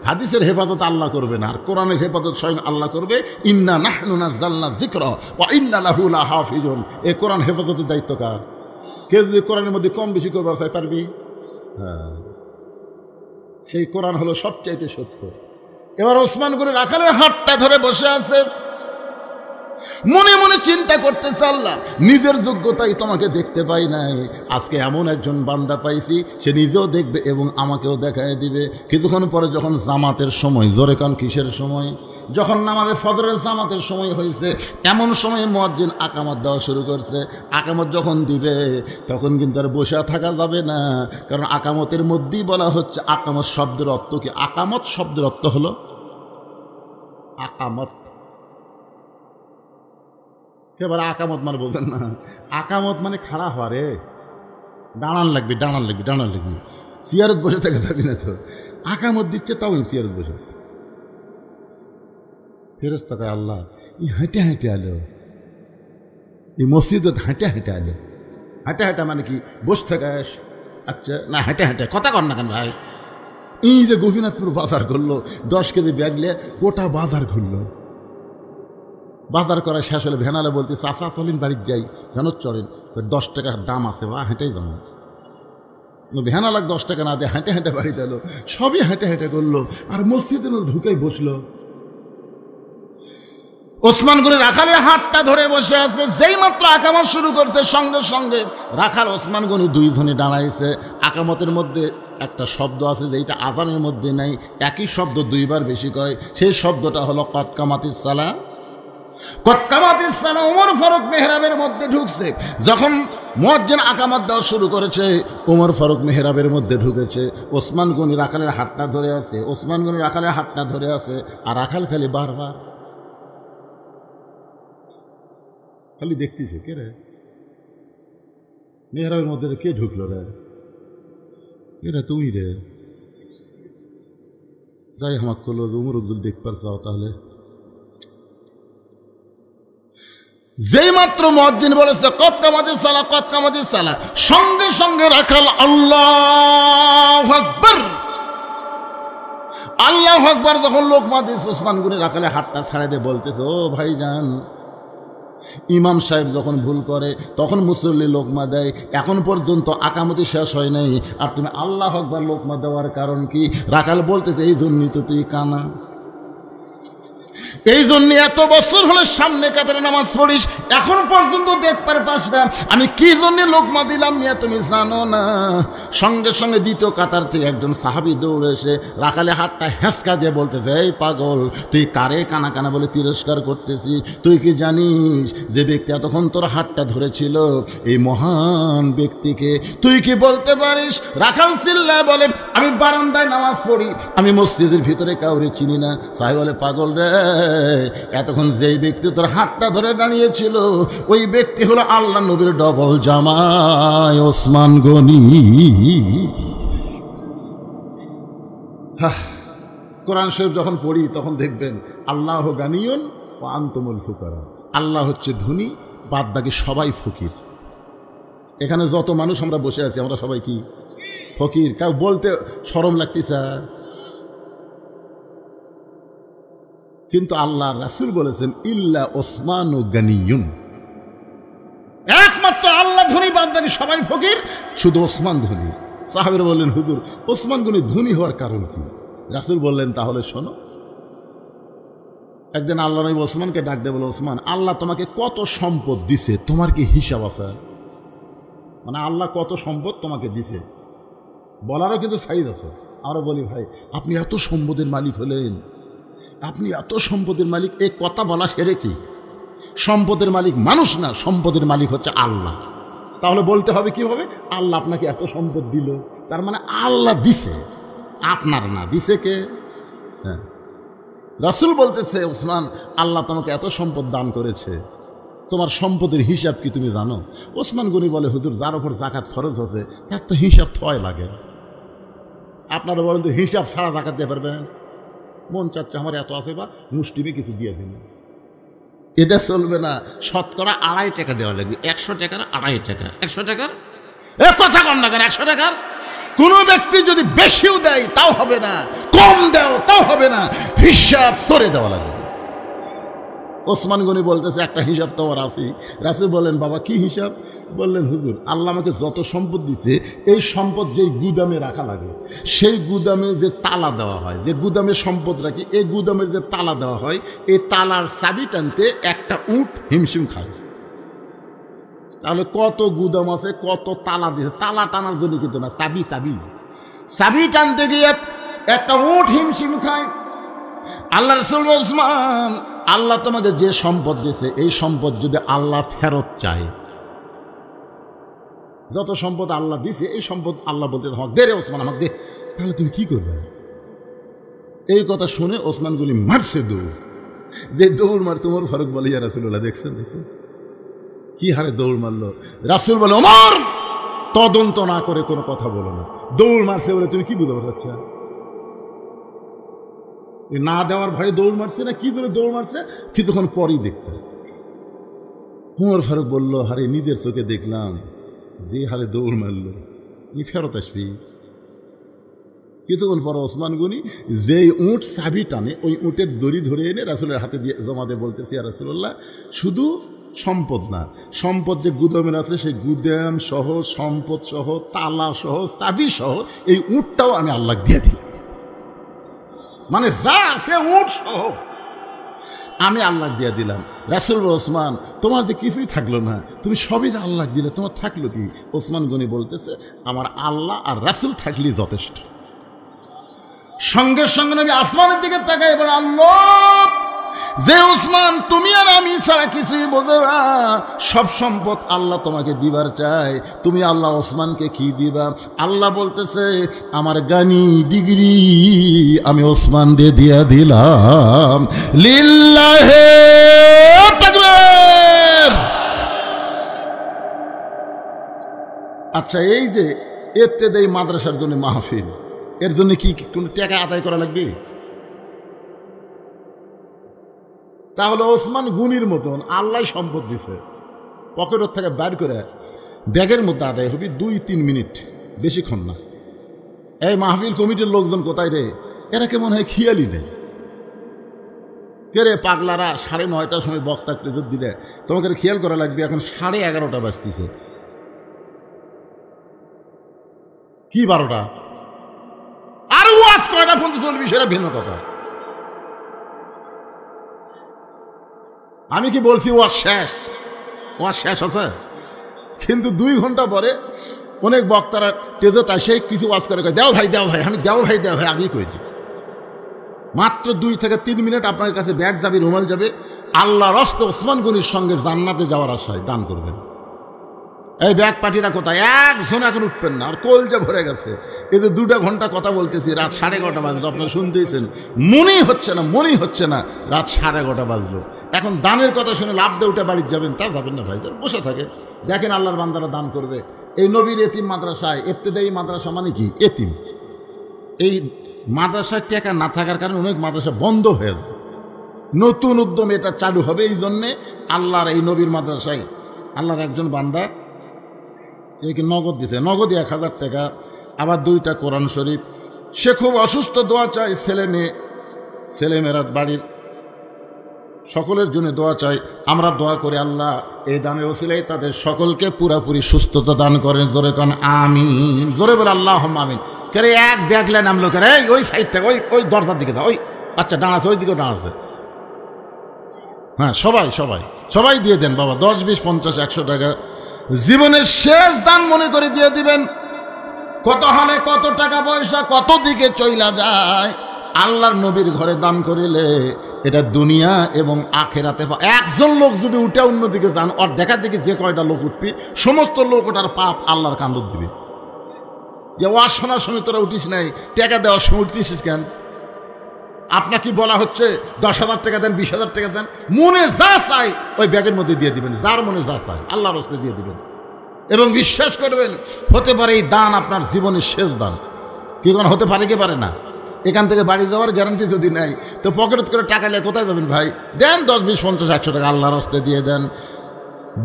Speaker 1: হাদিসের হেফাজত আল্লাহ করবে না, আর কোরআনের হেফাজত স্বয়ং আল্লাহ করবে। ইন্না নাহনু নাযালনা যিকরা ওয়া ইন্না লাহু লাহাফিজুন। এই কোরআন হেফাজতের দায়িত্ব কার? কেউ যদি কোরআনের মধ্যে কম বেশি করবার চাই পারবি? হ্যাঁ, সেই কোরআন হলো সবচাইতে সত্য। এবার ওসমান গনি রাখালের হাতটা ধরে বসে আছে, মনে মনে চিন্তা করতেছে আল্লাহ নিজের যোগ্যতাই তোমাকে দেখতে পাই নাই, আজকে এমন একজন বান্দা পাইছি সে নিজেও দেখবে এবং আমাকেও দেখায় দিবে। কিছুক্ষণ পরে যখন জামাতের সময়, জোরে কান কিসের সময়? যখন নামাজে ফজরের জামাতের সময় হয়েছে, এমন সময় মুয়াজ্জিন আকামত দেওয়া শুরু করছে। আকামত যখন দিবে তখন কিন্তু আর বসে থাকা যাবে না, কারণ আকামতের মধ্যেই বলা হচ্ছে, আকামত শব্দের অর্থ কি? আকামত শব্দের অর্থ হলো আকামত। এবার আকামত মানে বলছেন না, আকামত মানে খাড়া হওয়া রে, দাঁড়ান লাগবে, দাঁড়ান লাগবে, দাঁড়ান লাগবে, চেয়ারত বসে থেকে থাকি না তো। আকামত দিচ্ছে, তাও চেয়ারত বসে আছে। ফেরেশতা কয়, আল্লাহ ই হেঁটে হেঁটে আলো, এই মসজিদত হেঁটে হেঁটে আলো। হেঁটে হেঁটে মানে কি? বসে থেকে? আচ্ছা না, হেঁটে হেঁটে কথা কর না কেন ভাই? এই যে গোপীনাথপুর বাজার করলো, 10 কেজি ব্যাগ নিয়ে গোটা বাজার ঘুরলো। বাজার করা শেষ হলে ভ্যানালে বলতে, চাচা চলেন বাড়ির যাই, ভ্যানত চড়েন। 10 টাকার দাম আছে বা, হেঁটেই যাবো। ভ্যানালাক 10 টাকা না দিয়ে হেঁটে হেঁটে বাড়িতে এলো। সবই হেঁটে হেঁটে করলো, আর মসজিদের ঢুকেই বসলো। ওসমান গনি রাখালের হাতটা ধরে বসে আছে। যেই মাত্র আকামত শুরু করছে, সঙ্গে সঙ্গে রাখাল ওসমান গনি দুইজনে দাঁড়াইছে। আকামতের মধ্যে একটা শব্দ আছে যেটা আযানের মধ্যে নাই, একই শব্দ দুইবার বেশি কয়। সেই শব্দটা হলো কদ কামাতিস সালাহ। কদ কামাতিস সালাহ ওমর ফারুক মেহরাবের মধ্যে ঢুকছে। যখন মুয়াজ্জিন আকামত দেওয়া শুরু করেছে, ওমর ফারুক মেহরাবের মধ্যে ঢুকেছে। ওসমান গনি রাখালের হাতটা ধরে আছে, ওসমান গনি রাখালের হাতটা ধরে আছে। আর রাখাল খালি বারবার খালি দেখতেছে, কে রে মেহরাবের মধ্যে? কে ঢুকলো রে? এরা তুমি রে? যাই আমাকে করলো, উমর যদি দেখবার চাও তাহলে। যেই মাত্র মুয়াজ্জিন বলেছে কদ কামাতিস সালাহ, কদ কামাতিস সালাহ, সঙ্গে সঙ্গে রাখাল আল্লাহু আকবার, আল্লাহু আকবার যখন লোকমা দিয়েছে, ওসমান গনি রাখালে হাতটা ছাড়ে দিয়ে বলতেছে, ও ভাইজান, ইমাম সাহেব যখন ভুল করে তখন মুসল্লি লোকমা দেয়, এখন পর্যন্ত আকামতি শেষ হয় নাই, আর তুমি আল্লাহু আকবার লোকমা দেওয়ার কারণ কি? রাখাল বলতেছে, এই জন্যই তো তুই কানা, এই জন্য এত বছর হলে সামনে কাতারে নামাজ পড়িস, এখন পর্যন্ত দেখবার পাস না আমি কি জন্য লোকমা দিলাম মিয়া, তুমি জানো না? সঙ্গে সঙ্গে দ্বিতীয় কাতার থেকে একজন সাহাবী দৌড়ে এসে রাখালে হাতটা হেঁচকা দিয়ে বলতেছে, এই পাগল, তুই কারে কানা কানা বলে তিরস্কার করতেছি? তুই কি জানিস যে ব্যক্তি এতক্ষণ তোর হাতটা ধরেছিল, এই মহান ব্যক্তিকে? তুই কি বলতে পারিস? রাখাল চিল্লায় বলে, আমি বারান্দায় নামাজ পড়ি, আমি মসজিদের ভিতরে কাউরে চিনি না। সাহেব বলে, পাগল রে, এতক্ষণ যেই ব্যক্তি তোর হাতটা ধরে দাঁড়িয়েছিল, ওই ব্যক্তি হলো আল্লাহ নবীর ডবল জামাই ওসমান গনি। কোরআন শরীফ যখন পড়ি তখন দেখবেন, আল্লাহ গানিয়ুন ওয়া আনতুমুল ফুকারা, আল্লাহ হচ্ছে ধনী, বাদ বাকি সবাই ফকির। এখানে যত মানুষ আমরা বসে আছি, আমরা সবাই কি ফকির? কেউ বলতে শরম লাগতেছে, কিন্তু আল্লাহ রাসূল বলেছেন, ইল্লা ওসমান গানিয়ুন, একমাত্র আল্লাহ ধনী, বাদ বাকি সবাই ফকির, শুধু ওসমান ধনী। সাহাবীরা বললেন, হুজুর ওসমান গনি ধনী হওয়ার কারণ কি? রাসূল বললেন, তাহলে শোনো। একদিন আল্লাহ নবী ওসমানকে ডাক দিয়ে বলে, ওসমান, আল্লাহ তোমাকে কত সম্পদ দিছে, তোমার কি হিসাব আছে? মানে আল্লাহ কত সম্পদ তোমাকে দিছে, বলারও কিন্তু সাইজ আছে। আমরা বলি, ভাই আপনি এত সম্পদের মালিক হলেন, আপনি এত সম্পদের মালিক, এই কথা বলা সেরে কি? সম্পদের মালিক মানুষ না, সম্পদের মালিক হচ্ছে আল্লাহ। তাহলে বলতে হবে কিভাবে? আল্লাহ আপনাকে এত সম্পদ দিল, তার মানে আল্লাহ দিছে, আপনার না। দিছে কে? হ্যাঁ, রাসূল বলতেছে, ওসমান, আল্লাহ তোমাকে এত সম্পদ দান করেছে, তোমার সম্পদের হিসাব কি তুমি জানো? ওসমান গনি বলে, হুজুর, যার ওপর যাকাত ফরজ হচ্ছে তার তো হিসাব থয় লাগে। আপনারা বলেন তো, হিসাব ছাড়া যাকাত দিয়ে পারবেন? মন চাচ্ছে আমার এত আছে, বা মুষ্টিমে কিছু দিয়ে দিন, এটা চলবে না। শতকরা 2.5 টাকা দেওয়া লাগবে। 100 টাকার 2.5 টাকা, 100 টাকার এ কথা কম না কেন? 100 টাকার কোনো ব্যক্তি যদি বেশিও দেয় তাও হবে না, কম দেও তাও হবে না, হিসাব করে দেওয়া লাগবে। ওসমান গনি বলতেছে, একটা হিসাব তো আমার আছে। রাসূল বললেন, বাবা কি হিসাব? বললেন, হুজুর, আল্লাহ আমাকে যত সম্পদ দিচ্ছে, এই সম্পদ যেই গুদামে রাখা লাগে, সেই গুদামে যে তালা দেওয়া হয়, যে গুদামে সম্পদ রাখি, এই গুদামের যে তালা দেওয়া হয়, এই তালার চাবি টানতে একটা উট হিমশিম খায়। তাহলে কত গুদাম আছে, কত তালা দিয়েছে, তালা টানার জন্য কিন্তু না, চাবি চাবি চাবি টানতে গিয়ে একটা উট হিমশিম খায়। আল্লাহ রাসূল ওসমান, আল্লাহ তোমাকে যে সম্পদ দিয়েছে এই সম্পদ যদি আল্লাহ ফেরত চায়, যত সম্পদ আল্লাহ দিছে এই সম্পদ আল্লাহ বলতে আমাকে দে রে ওসমান, আমাকে দে, তাহলে তুমি কি করবে? এই কথা শুনে ওসমান গনি মারছে দৌড়। যে দৌড় মারছে ওমর ফারুক বলে, ইয়া রাসূলুল্লাহ, দেখছেন কি হারে দৌড় মারলো। রাসূল বলে, ওমর তদন্ত না করে কোনো কথা বলো না। দৌড় মারছে বলে তুমি কি বুঝতে পারছো? না দেওয়ার ভয়ে দৌড় মারছে না কি ধরে দৌড় মারছে কিছুক্ষণ পরই দেখতে। ওমর ফারুক বলল, হারে নিজের চোখে দেখলাম যে হারে দৌড় মারলো, ই ফেরত আসবি। কিছুক্ষণ পর ওসমান গনি যেই উঁট চাবি টানে ওই উঁটের দড়ি ধরে এনে রাসূলের হাতে দিয়ে জমা দিয়ে বলতেছি, ইয়া রাসূলুল্লাহ, শুধু সম্পদ না, সম্পদ যে গুদামের আছে সেই গুদাম সহ, সম্পদ সহ, তালা সহ, চাবি সহ এই উঁটটাও আমি আল্লাহ দিয়ে দিই। মানে যা আছে উঁট সহ আমি আল্লাহ দিয়ে দিলাম। রাসূল ওসমান, তোমার যে কিছুই থাকলো না, তুমি সবই যে আল্লাহ দিলে, তোমার থাকলো কি? ওসমান গনি বলতেছে, আমার আল্লাহ আর রাসূল থাকলেই যথেষ্ট। সঙ্গে সঙ্গে নবী আসমানের দিকে তাকায় এবার, আল্লাহ, যে ওসমান তুমি আর আমি ছাড়া কিছুই বোঝে না, সব সম্পদ আল্লাহ তোমাকে দিবার চায়, তুমি আল্লাহ ওসমানকে কি দিবা? আল্লাহ বলতেছে, আমার গানি ডিগ্রি আমি ওসমান দিয়ে দিলাম। লিল্লাহে তাকবীর। আচ্ছা, এই যে ইবতেদায়ী মাদ্রাসার জন্য মাহফিল, এর জন্য কি কোনো টাকা আদায় করা লাগবে? তাহলে ওসমান গনির মতন আল্লাহ সম্পদ দিছে, পকেটের থেকে বের করে ব্যাগের মধ্যে আদায় হবে 2-3 মিনিট, বেশিক্ষণ না। এই মাহফিল কমিটির লোকজন কোথায় রে? এরা কেমন হয় খেয়ালই নেই। কে রে পাগলারা, 9:30টার সময় বক্তা প্রেজর দিলে তোমাকে খেয়াল করা লাগবে, এখন 11:30 বাজতেছে। কি 12টা? আর ওয়াজ কয়টা পর্যন্ত চলবি সেটা ভিন্ন কথা। আমি কি বলছি ওয়াজ শেষ? ওয়াজ শেষ আছে, কিন্তু 2 ঘন্টা পরে অনেক বক্তারা তেজে তাই সেই কিছু ওয়াজ করে, দেও ভাই দেও ভাই, আমি দেও ভাই আগেই কই দিই। মাত্র 2 থেকে 3 মিনিট আপনার কাছে ব্যাগ যাবে, রুমাল যাবে, আল্লাহ রাস্তে ওসমান গনির সঙ্গে জান্নাতে যাওয়ার আশায় দান করবেন। এই ব্যাগ পার্টিরা কোথায়? একজন এখন উঠবেন না, আর কলজা ভরে গেছে। এই যে 2 ঘন্টা কথা বলতেছি, রাত 11:30 বাজলো, আপনারা শুনতেইছেন, মনেই হচ্ছে না রাত 11:30 বাজলো। এখন দানের কথা শুনে লাভ দিয়ে উঠে বাড়িতে যাবেন, তা যাবেন না ভাই, বসে থাকে দেখেন আল্লাহর বান্দারা দান করবে। এই নবীর এতিম মাদ্রাসায়, ইবতেদায়ী মাদ্রাসা মানে কি? এতিম। এই মাদ্রাসায় টাকা না থাকার কারণে অনেক মাদ্রাসা বন্ধ হয়ে যায়। নতুন উদ্যম এটা চালু হবে, এই জন্যে আল্লাহর এই নবীর মাদ্রাসায় আল্লাহর একজন বান্দা একে নগদ দিছে, নগদ 1000 টাকা, আবার 2টা কোরআন শরীফ। সে খুব অসুস্থ, দোয়া চাই, ছেলেমেয়েরা বাড়ির সকলের জন্য দোয়া চাই। আমরা দোয়া করি আল্লাহ এই দানের ওসিলায় তাদের সকলকে পুরাপুরি সুস্থতা দান করেন। জোরে কান আমিন, জোরে বলে আল্লাহুম্মা আমিন। কেরে এক ব্যাগলে নামলো, কেরে ওই সাইড থেকে ওই দরজার দিকে যাও, ওই আচ্ছা ডানাছে, ওই দিকে ডানাছে। হ্যাঁ, সবাই দিয়ে দেন বাবা, 10, 20, 50, 100 টাকা জীবনের শেষ দান মনে করে দিয়ে দিবেন। কত হলে কত টাকা পয়সা কত দিকে চইলা যায়। আল্লাহর নবীর ঘরে দান করিলে এটা দুনিয়া এবং আখেরাতে, একজন লোক যদি উঠে অন্যদিকে যান, ওর দেখার দিকে যে কয়টা লোক উঠবি সমস্ত লোক ওটার পাপ আল্লাহর কান্দর দিবে। যে ওয়াজ শোনার সময় তোরা উঠিস নাই, টাকা দেওয়ার সময় উঠতেছিস কেন? আপনাকে বলা হচ্ছে 10,000 টাকা দেন, 20,000 টাকা দেন, মনে যা চাই ওই ব্যাগের মধ্যে দিয়ে দিবেন, যার মনে যা চাই আল্লাহর রাস্তায় দিয়ে দিবেন। এবং বিশ্বাস করবেন, হতে পারে এই দান আপনার জীবনের শেষ দান। কি কোন হতে পারে কি পারে না? এখান থেকে বাড়ি যাওয়ার গ্যারান্টি যদি নেই, তো পকেট করে টাকা নিয়ে কোথায় যাবেন ভাই? দেন 10, 20, 50, 100 টাকা আল্লাহর রাস্তায় দিয়ে দেন।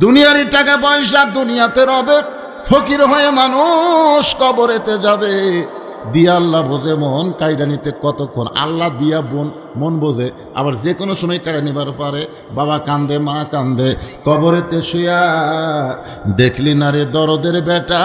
Speaker 1: দুনিয়ারই টাকা পয়সা দুনিয়াতে রবে, ফকির হয়ে মানুষ কবরেতে যাবে। দিয়া আল্লাহ বোঝে মন, কাইডা নিতে কতক্ষণ। আল্লাহ দিয়া মন বোঝে, আবার যে কোনো সময় কাইডা নিবার পারে। বাবা কান্দে, মা কান্দে, কবরেতে শুয়া দেখলি না রে দরদের বেটা,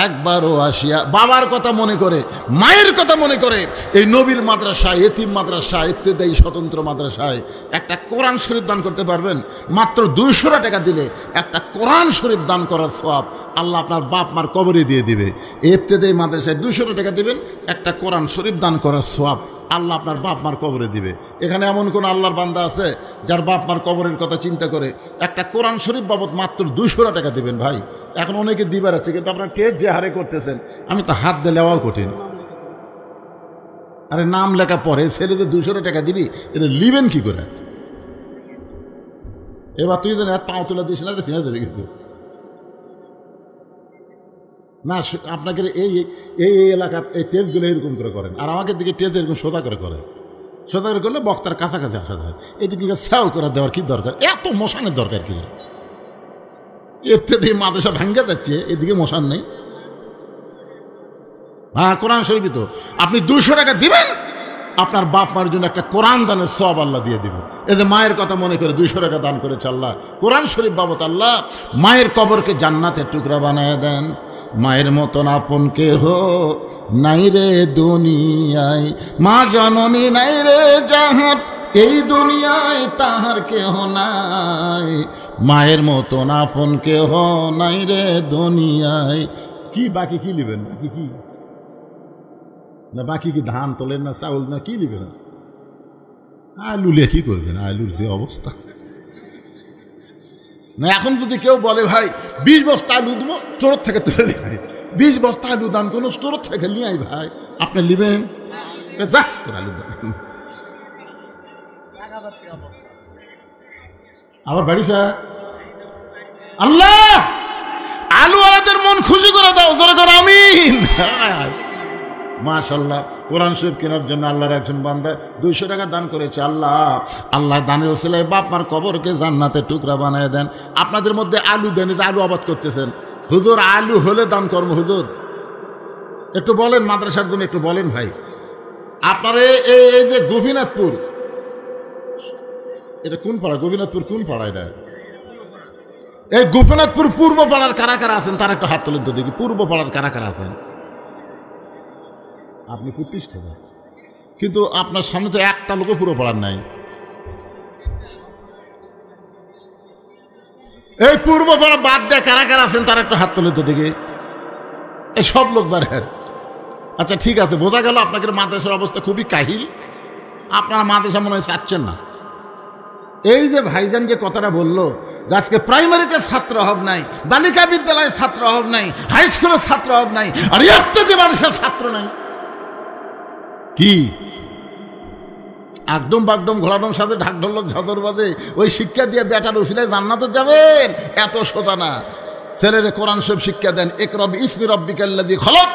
Speaker 1: একবারও আসিয়া বাবার কথা মনে করে, মায়ের কথা মনে করে এই নবীর মাদ্রাসায়, এতিম মাদ্রাসায়, ইবতেদায়ী স্বতন্ত্র মাদ্রাসায় একটা কোরআন শরীফ দান করতে পারবেন? মাত্র 200 টাকা দিলে একটা কোরআন শরীফ দান করার সওয়াব আল্লাহ আপনার বাপ মার কবরে দিয়ে দিবে। ইবতেদায়ী মাদ্রাসায় 200 টাকা দিবেন, একটা কোরআন শরীফ দান করার সওয়াব আল্লাহ আপনার বাপ মার কবরে দিবে। এখানে এমন কোন আল্লাহর বান্দা আছে যার বাপ মার কবরের কথা চিন্তা করে একটা কোরআন শরীফ বাবদ মাত্র 200 টাকা দিবেন? ভাই এখন অনেকে দিবার আছে, কিন্তু আপনার কে যে হারে করতেছেন, আমি তো হাত দিয়ে নেওয়াও কঠিন। আরে নাম লেখা পরে ছেলেদের 200 টাকা দিবি, এটা লিবেন কি করে? এবার তুই যেন পাও তোলা দিস না, চিনা যাবে কিন্তু না। আপনাকে এই এই এলাকার এই টেস্টগুলো এরকম করে করেন, আর আমাকে দিকে টেস্ট এরকম সোজা করে করে, সোজা করে করলে বক্তার কাছাকাছি আসা যায়। এদিকে স্যাও করে দেওয়ার কি দরকার? এত মশানের দরকার কি? ইবতেদায়ী মাদ্রাসা ভাঙ্গা যাচ্ছে, এদিকে মশান নেই। হ্যাঁ, কোরআন শরীফই তো। আপনি 200 টাকা দিবেন, আপনার বাপ মার জন্য একটা কোরআন দানের সওয়াব আল্লাহ দিয়ে দিবেন। এতে মায়ের কথা মনে করে 200 টাকা দান করেছে আল্লাহ কোরআন শরীফ বাবদ, আল্লাহ মায়ের কবরকে জান্নাতের টুকরা বানায় দেন। মায়ের মতন আপন কেহ নাই রে দুনিয়ায়, মা জননী নাই রে জাহান, এই দুনিয়ায় তাহার কেহ নাই। মায়ের মতন আপন কেহ নাই রে দুনিয়ায়। কি বাকি কি লিবেন? বাকি কি না, বাকি কি ধান তোলেন না, চাউল না, কি লিবেন? আলু লে কি করবেন? আলুর যে অবস্থা না, এখন যদি কেউ বলে ভাই 20 বস্তা আলু দেবো, স্টোর থেকে তুলে দেয়, 20 বস্তা আলু দান কোনো স্টোর থেকে নিয়ে আই, ভাই আপনি লিবেন? যা তোর আলু দান। আবার বাড়ি স্যার আল্লাহ আলুওয়ালাদের মন খুশি করে দাও, জোরে করে আমিন। মাশাআল্লাহ, কোরআন শরীফ কেনার জন্য আল্লাহর একজন বান্দা 200 টাকা দান করেছে। আল্লাহ দানের ওসিলায় বাপ মার কবরকে জান্নাতের টুকরা বানায় দেন। আপনাদের মধ্যে আলু দেন, যে আলু আবাদ করতেছেন, হুজুর আলু হলে দান কর্ম, হুজুর একটু বলেন, মাদ্রাসার জন্য একটু বলেন ভাই। আপনার এই যে গোপীনাথপুর, এটা কোন পাড়া? গোপীনাথপুর কোন পাড়া? এটা এই গোপীনাথপুর পূর্ব পাড়ার কারা কারা আছেন তার একটা হাত তুলেন তো দেখি। পূর্ব পাড়ার কারা কারা আছেন? আপনি প্রতিষ্ঠা, কিন্তু আপনার সামনে তো একটা লোকও পুরো পাড়ার নাই। এই পূর্ব পাড়া বাদ দিয়ে কারা কারা আছেন তার একটা হাত তুলেন তো দেখি। এই সব লোক বাড়ের। আচ্ছা ঠিক আছে, বোঝা গেল আপনাদের মাদ্রাসার অবস্থা খুবই কাহিল। আপনারা মাদ্রাসা মনে হয় চাচ্ছেন না। এই যে ভাইজান যে কথাটা বললো, আজকে প্রাইমারিতে ছাত্র অভাব নাই, বালিকা বিদ্যালয়ে ছাত্র অভাব নাই, হাই স্কুলের ছাত্র অভাব নাই, আর ইবতেদায়ী মানুষের ছাত্র নাই। কি একদম বাগডম ঘোড়াডম সাথে ঢাকঢোলক ঝদর বাজে ওই শিক্ষা দিয়ে বেটার উসিলায় জান্নাতে যাবেন? এত সোজা না। ছেলেরে কোরআন শরীফ শিক্ষা দেন, ইকরা বিসমি রাব্বিকাল্লাযী খলাক,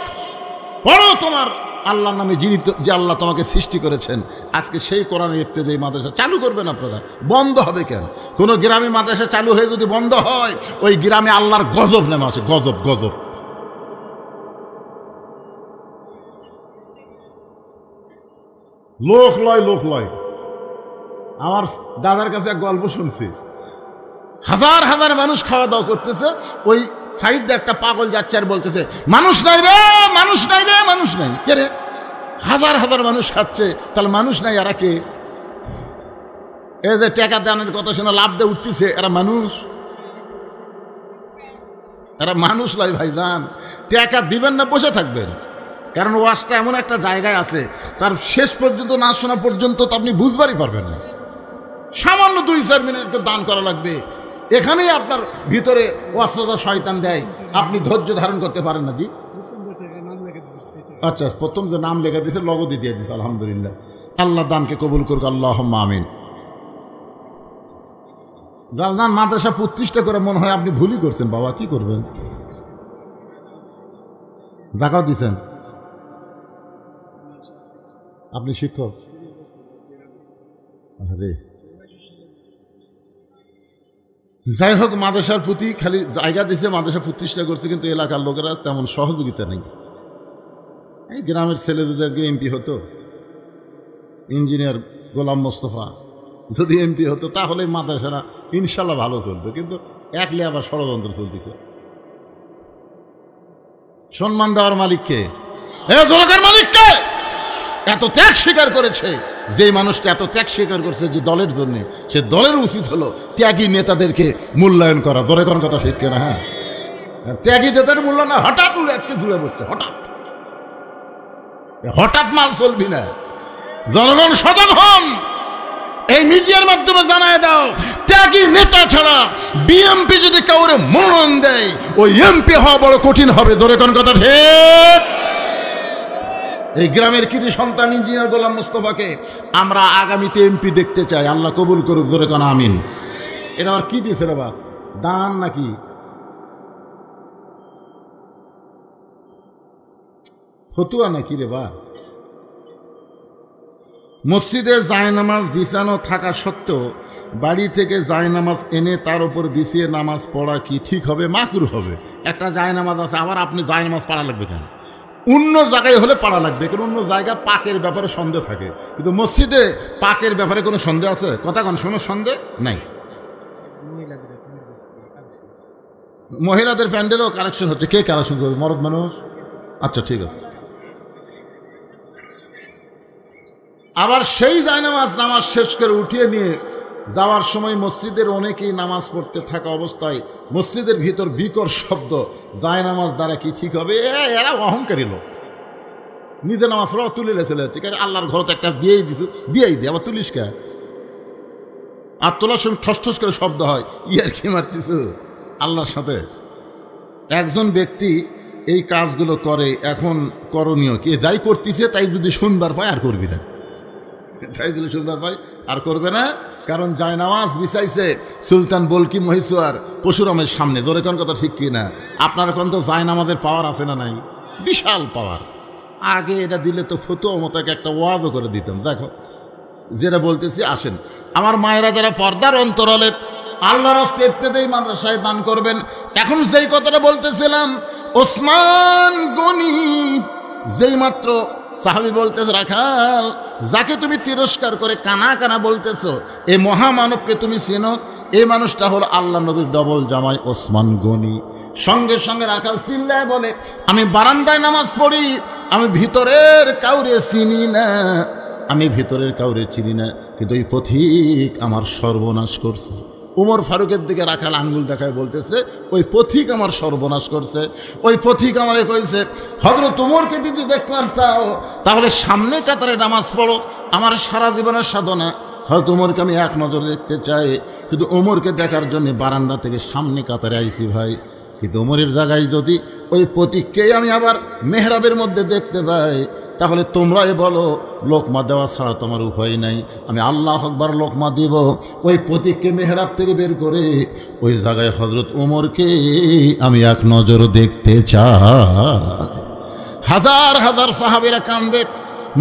Speaker 1: পড়ো তোমার আল্লাহর নামে, যিনি যে আল্লাহ তোমাকে সৃষ্টি করেছেন। আজকে সেই কোরআনের ইবতেদায়ী মাদ্রাসা চালু করবেন আপনারা, বন্ধ হবে কেন? কোনো গ্রামে মাদ্রাসা চালু হয়ে যদি বন্ধ হয়, ওই গ্রামে আল্লাহর গজব নেমে আসে, গজব গজব। লোক লয়। আমার দাদার কাছে এক গল্প শুনছি, হাজার হাজার মানুষ খাওয়া দাওয়া করতেছে, ওই সাইড দিয়ে একটা পাগল যাচ্ছে আর বলতেছে মানুষ নাই রে, মানুষ নাই রে, মানুষ নাই। কে রে? হাজার হাজার মানুষ খাচ্ছে, তাহলে মানুষ নাই এরা কে? এই যে টাকা দানের কথা শুনে লাভ দিয়ে উঠতেছে, এরা মানুষ? এরা মানুষ লয় ভাইজান। টাকা দিবেন না, বসে থাকবেন। কারণ ওয়াজটা এমন একটা জায়গায় আছে, তার শেষ পর্যন্ত না শোনা পর্যন্ত তো আপনি বুঝবারই পারবেন না। সামান্য 2-4 মিনিট দান করা লাগবে, এখানেই আপনার ভিতরে ওয়াসওয়াসা শয়তান দেয়, আপনি ধৈর্য ধারণ করতে পারেন না। জি আচ্ছা, প্রথম যে নাম লেখা দিয়েছে লগদি দিয়ে দিয়েছে, আলহামদুলিল্লাহ। আল্লাহ দানকে কবুল করুক, আল্লাহুম্মা আমিন। জান মাদ্রাসা প্রতিষ্ঠা করে মনে হয় আপনি ভুলই করছেন বাবা, কি করবেন? জাকাত দিচ্ছেন, আপনি শিক্ষক। আরে যাই হোক, মাদ্রাসার প্রতি খালি জায়গা দিয়েছে, মাদ্রাসা প্রতিষ্ঠা করছে, কিন্তু এলাকার লোকেরা তেমন সহযোগিতা নেই। এই গ্রামের ছেলে যদি আজকে এমপি হতো, ইঞ্জিনিয়ার গোলাম মোস্তফা যদি এমপি হতো, তাহলে মাদ্রাসাটা ইনশাল্লাহ ভালো চলতো। কিন্তু একলে আবার ষড়যন্ত্র চলতেছে। সম্মান দেওয়ার মালিককে, এ জনগণের মালিককে। এত ত্যাগ স্বীকার করেছে, যে মানুষটা এত ত্যাগ স্বীকার করছে যে দলের জন্য, সে দলের উচিত হলো ত্যাগী নেতাদেরকে মূল্যায়ন করা। জনগণ কথা ঠিক কিনা? হ্যাঁ, ত্যাগী নেতাদের মূল্য না, হঠাৎ উড়াচ্ছে জুড়ে পড়ছে, হঠাৎ মাল চলবি না। জনগণ সজাগ হন, এই মিডিয়ার মাধ্যমে জানায় দাও, ত্যাগী নেতা ছাড়া বিএমপি যদি কাউরে মনোনয়ন দেয়, ওই এমপি হওয়া বড় কঠিন হবে। জোরে কোন কথা ঠিক? এই গ্রামের কৃতি সন্তান ইঞ্জিনিয়ার গোলাম মোস্তফাকে আমরা আগামীতে এমপি দেখতে চাই। আল্লাহ কবুল করুক। জোরে কোন আমিন। এটা আর কি দিয়েছে রে বা, দান নাকি ফতুয়া নাকি রে বা? মসজিদে জায়নামাজ বিছানো থাকা সত্ত্বেও বাড়ি থেকে জায়নামাজ এনে তার উপর বিছিয়ে নামাজ পড়া কি ঠিক হবে? মাকরুহ হবে। একটা জায়নামাজ আছে, আবার আপনি জায়নামাজ পড়া লাগবে কেন? অন্য জায়গায় হলে পড়া লাগবে, কারণ অন্য জায়গায় পাকের ব্যাপারে সন্দেহ থাকে, কিন্তু মসজিদে পাকের ব্যাপারে কোনো সন্দেহ আছে? কথা কোন সময় সন্দেহ নাই। মহিলাদের প্যান্ডেলও কালেকশন হচ্ছে। কে কালেকশন করবে? মরদ মানুষ। আচ্ছা ঠিক আছে। আবার সেই জায়নামাজ নামাজ শেষ করে উঠিয়ে নিয়ে যাওয়ার সময় মসজিদের অনেকেই নামাজ পড়তে থাকা অবস্থায় মসজিদের ভিতর বিকট শব্দ, জায়নামাজ দ্বারা কি ঠিক হবে? এরা অহংকারী লোক, নিজে নামাজ পড়া তুলে চলে যাচ্ছে। আল্লাহর ঘর তো একটা দিয়েই দিছু, দিয়েই দিয়ে আবার তুলিস কে? আর তোলার সময় ঠস ঠস করে শব্দ হয়, ইয়ার কি মারতিস আল্লাহর সাথে? একজন ব্যক্তি এই কাজগুলো করে, এখন করণীয় কি? যাই করতেছে তাই যদি শুনবার পায় আর করবি না, তাই যদি শুনবার পাই আর করবে না। কারণ জায়নামাজ বিছাইছে সুলতান বলকি মহিষুয়ার পশুরামের সামনে। ধরে কোন কথা ঠিক কি না? আপনার এখন তো জায়নামাজের পাওয়ার আছে না নাই? বিশাল পাওয়ার। আগে এটা দিলে তো ফতুয়া মতাকে একটা ওয়াজও করে দিতাম। দেখো যেটা বলতেছি, আসেন আমার মায়েরা যারা পর্দার অন্তরালে আল্লাহর রাস্তায় ইত্তেদায়ী মাদ্রাসায় দান করবেন। এখন যেই কথাটা বলতেছিলাম, ওসমান গনি যেই মাত্র সাহাবী বলতেছে, রাখাল যাকে তুমি তিরস্কার করে কানা কানা বলতেছো, এই মহামানবকে তুমি চেনো? এই মানুষটা হল আল্লাহ নবীর ডবল জামাই ওসমান গনি। সঙ্গে সঙ্গে রাখাল চিল্লায় বলে, আমি বারান্দায় নামাজ পড়ি, আমি ভিতরের কাউরে চিনি না, আমি ভিতরের কাউরে চিনি না, কিন্তু এই পথিক আমার সর্বনাশ করছে। উমর ফারুকের দিকে রাখাল আঙ্গুল দেখায় বলতেছে, ওই পথিক আমার সর্বনাশ করছে, ওই পথিক আমারে কইছে, হযরত উমরকে যদি দেখতে চাও তাহলে সামনে কাতারে নামাজ পড়ো। আমার সারা জীবনের সাধনা হয়তো উমরকে আমি এক নজর দেখতে চাই, শুধু উমরকে দেখার জন্য বারান্দা থেকে সামনে কাতারে আইছি ভাই। কিন্তু উমরের জায়গায় যদি ওই পথিককেই আমি আবার মেহরাবের মধ্যে দেখতে পাই, তাহলে তোমরাই বলো লোকমা দেওয়া ছাড়া তোমার উপায় নাই। আমি আল্লাহ আকবার লোকমা দিব, ওই প্রতীককে মেহরাব থেকে বের করে ওই জায়গায় হযরত ওমরকে আমি এক নজর দেখতে চাই। হাজার হাজার সাহাবীরা কান্দে।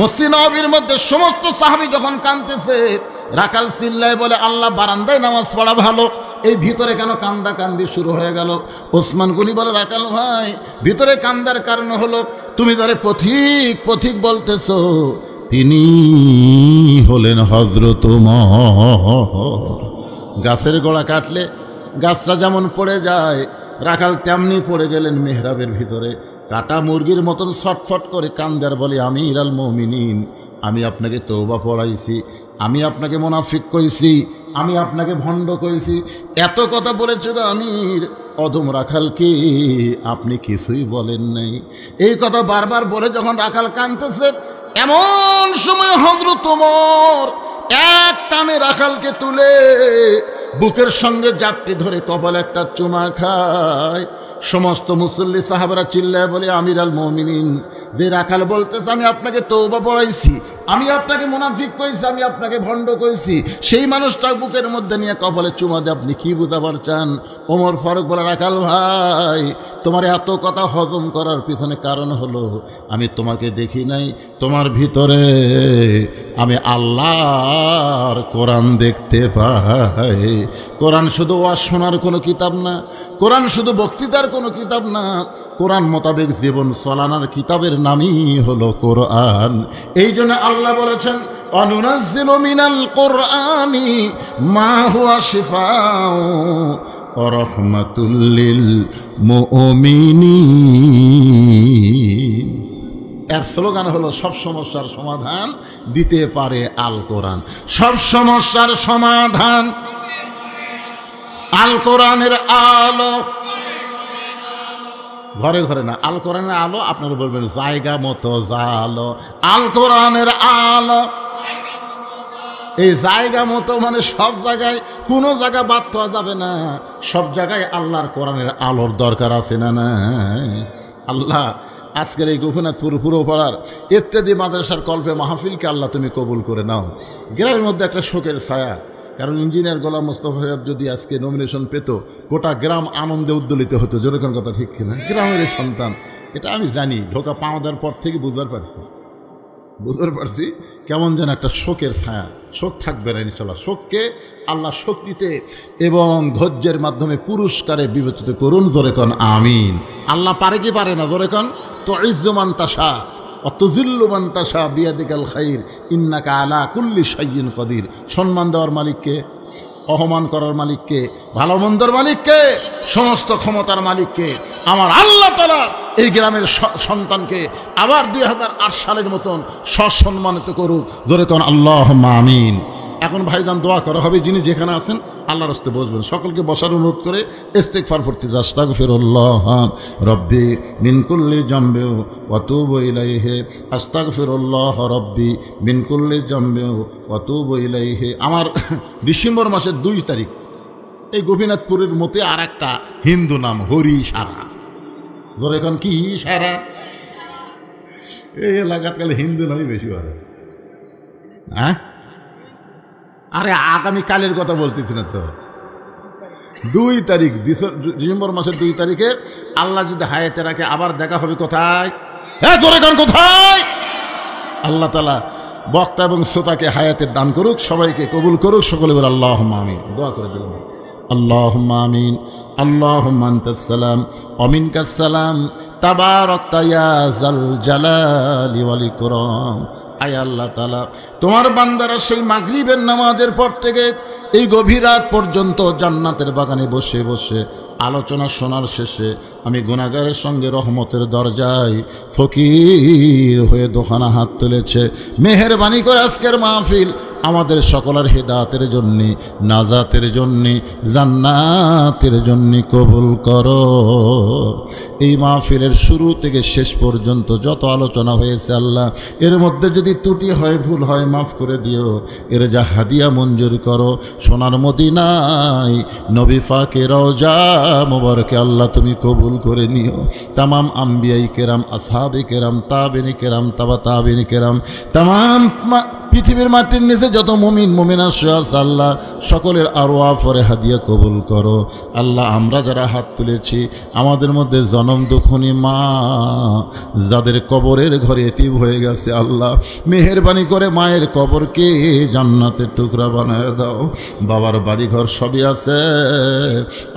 Speaker 1: মসজিদ নববীর মধ্যে সমস্ত সাহাবী যখন কাঁদতেছে, রাখাল চিল্লায় বলে, আল্লাহ বারান্দায় নামাজ পড়া ভালো, এই ভিতরে কেন কান্দা কান্দি শুরু হয়ে গেল? ওসমান গনি বলে, রাখাল ভাই, ভিতরে কান্দার কারণ হলো তুমি যারে পথিক পথিক বলতেছ, তিনি হলেন হযরত ওমর। গাছের গোড়া কাটলে গাছটা যেমন পড়ে যায়, রাখাল তেমনি পড়ে গেলেন মেহরাবের ভিতরে। কাটা মুরগির মতন ছটফট করে কান্দার বলে, আমির আল মুমিনিন, আমি আপনাকে তওবা পড়াইছি, আমি আপনাকে মুনাফিক কইছি, আমি আপনাকে ভণ্ড কইছি, এত কথা বলেছ আমির, অদম রাখালকে আপনি কিছুই বলেন নাই। এই কথা বারবার বলে যখন রাখাল কাঁদতেছে, এমন সময় হযরত ওমর এক টানে রাখালকে তুলে বুকের সঙ্গে জাপটি ধরে কপালে একটা চুমা খায়। সমস্ত মুসল্লি সাহাবারা চিল্লায় বলে, আমির আল মুমিনিন, যে রাখাল বলতেছে আমি আপনাকে তওবা পড়াইছি, আমি আপনাকে মুনাফিক কইছি, আমি আপনাকে ভণ্ড কইছি, সেই মানুষটা বুকের মধ্যে নিয়ে কপালে চুমা দিয়ে আপনি কি বুঝাবার চান? ওমর ফারুক বলে, রাখাল ভাই, তোমার এত কথা হজম করার পিছনে কারণ হলো আমি তোমাকে দেখি নাই, তোমার ভিতরে আমি আল্লাহর কোরআন দেখতে পাই। কোরআন শুধু ওয়াজ শোনার কোনো কিতাব না, কোরআন শুধু বক্তৃতার কোনো কিতাব না, কোরআন মোতাবেক জীবন চলানোর কিতাবের নামই হলো কোরআন। এই জন্য আল্লাহ বলেছেন, অনুনাজ্জিলু মিনাল কোরআনি মা হুয়া শিফাউ ওয়া রাহমাতুল লিল মুমিনিন। এর স্লোগান হলো সব সমস্যার সমাধান দিতে পারে আল কোরআন। সব সমস্যার সমাধান আল কোরআনের আলো। ঘরে ঘরে না, আল কোরআনের আলো আপনারা বলবেন জায়গা মতো জালো। আল কোরআনের আলো, এই জায়গা মতো মানে সব জায়গায়, কোনো জায়গা বাদ দেওয়া যাবে না, সব জায়গায় আল্লাহর কোরআনের আলোর দরকার আছে না না। আল্লাহ আজকের এই গোপীনাথপুর পুরোপাড়ার ইত্যাদি মাদ্রাসার কল্পে মাহফিলকে আল্লাহ তুমি কবুল করে নাও। গ্রামের মধ্যে একটা শোকের ছায়া, কারণ ইঞ্জিনিয়ার গোলাম মোস্তফা সাহেব যদি আজকে নমিনেশন পেত, গোটা গ্রাম আনন্দে উদ্দোলিত হতো। যেরকম কথা ঠিক কিনা? গ্রামের সন্তান, এটা আমি জানি, ঢোকা পাওয়া দেওয়ার পর থেকে বুঝতে পারছি কেমন যেন একটা শোকের ছায়া। শোক থাকবে না ইনশাল্লাহ। শোককে আল্লাহ শক্তিতে এবং ধৈর্যের মাধ্যমে পুরস্কারে বিবেচিত করুন। জোরে কন আমিন। আল্লাহ পারে কি পারে না? জোরে কন। তো ইজ্জুমান তাশা অতুজিল্লু মান তাশা বিয়াদিকাল খাইর ইন্নাকা আলা কুল্লি শাইইন কাদির। সম্মান দেওয়ার মালিককে, অপমান করার মালিককে, ভালো মন্দর মালিককে, সমস্ত ক্ষমতার মালিককে আমার আল্লাহ তাআলা এই গ্রামের সন্তানকে আবার 2008 সালের মতন সসম্মানিত করুক। জোরে কোন আল্লাহুম্মা আমিন। এখন ভাইজান দোয়া করা হবে, যিনি যেখানে আছেন আল্লাহর রাস্তে বসবেন। সকলকে বসার অনুরোধ করে ইস্তিগফার পড়তে যাস। আস্তাগফিরুল্লাহ রব্বি মিন কুল্লি জামবি ওয়া তুবু ইলাইহি। আস্তাগফিরুল্লাহ রব্বি মিন কুল্লি জামবি ওয়া তুবু ইলাইহি। আমার ডিসেম্বর মাসের 2 তারিখ এই গোপীনাথপুরের মতে আর একটা হিন্দু নাম হরি সারা। জোরে এখন কি সারা? এই এলাকাত কালে হিন্দু নামই বেশি হয়। হ্যাঁ, আরে আগামী কালের কথা বলতেছি না তো। 2 তারিখ ডিসেম্বর মাসের 2 তারিখে আল্লাহ যদি হায়াতে রাখে আবার দেখা হবে কোথায়? হ্যাঁ জোরে কোন কোথায়? আল্লাহ তাআলা বক্তা এবং শ্রোতাকে হায়াতের দান করুক, সবাইকে কবুল করুক। সকলে বলে আল্লাহুম্মা আমিন। দোয়া করে দিলাম। আল্লাহুম্মা আমিন। আল্লাহুম্মা আনতাস সালাম ওয়া মিনকাস সালাম তাবারাকতা ইয়া যাল জালালি ওয়াল ইকরাম। আয় আল্লাহ তাআলা, তোমার বান্দারা সেই মাগরিবের নামাজের পর থেকে এই গভীর রাত পর্যন্ত জান্নাতের বাগানে বসে বসে আলোচনা শোনার শেষে আমি গুনাহগারের সঙ্গে রহমতের দরজায় ফকির হয়ে দোকানা হাত তুলেছে। মেহেরবানি করে আজকের মাহফিল আমাদের সকলের হেদায়েতের জন্যে, নাজাতের জন্যে, জান্নাতের জন্যে কবুল করো। এই মাহফিলের শুরু থেকে শেষ পর্যন্ত যত আলোচনা হয়েছে আল্লাহ, এর মধ্যে যদি ত্রুটি হয়, ভুল হয়, মাফ করে দিও। এর যা হাদিয়া মঞ্জুর করো। সোনার মদিনায় নবী পাকের রওজা মুবারকে আল্লাহ তুমি কবুল করে নিও। তামাম আম্বিয়াই কেরাম, আসহাবে কেরাম, তাবেনী কেরাম, তাবা তাবেনী কেরাম, তামাম পৃথিবীর মাটির নিচে যত মুমিন মুমিনা আছে আল্লাহ সকলের আরওয়া ফরে হাদিয়া কবুল করো। আল্লাহ আমরা যারা হাত তুলেছি, আমাদের মধ্যে জনম দুঃখনী মা যাদের কবরের ঘরে এতিম হয়ে গেছে আল্লাহ মেহেরবানি করে মায়ের কবরকে জান্নাতের টুকরা বানায় দাও। বাবার বাড়ি ঘর সবই আছে,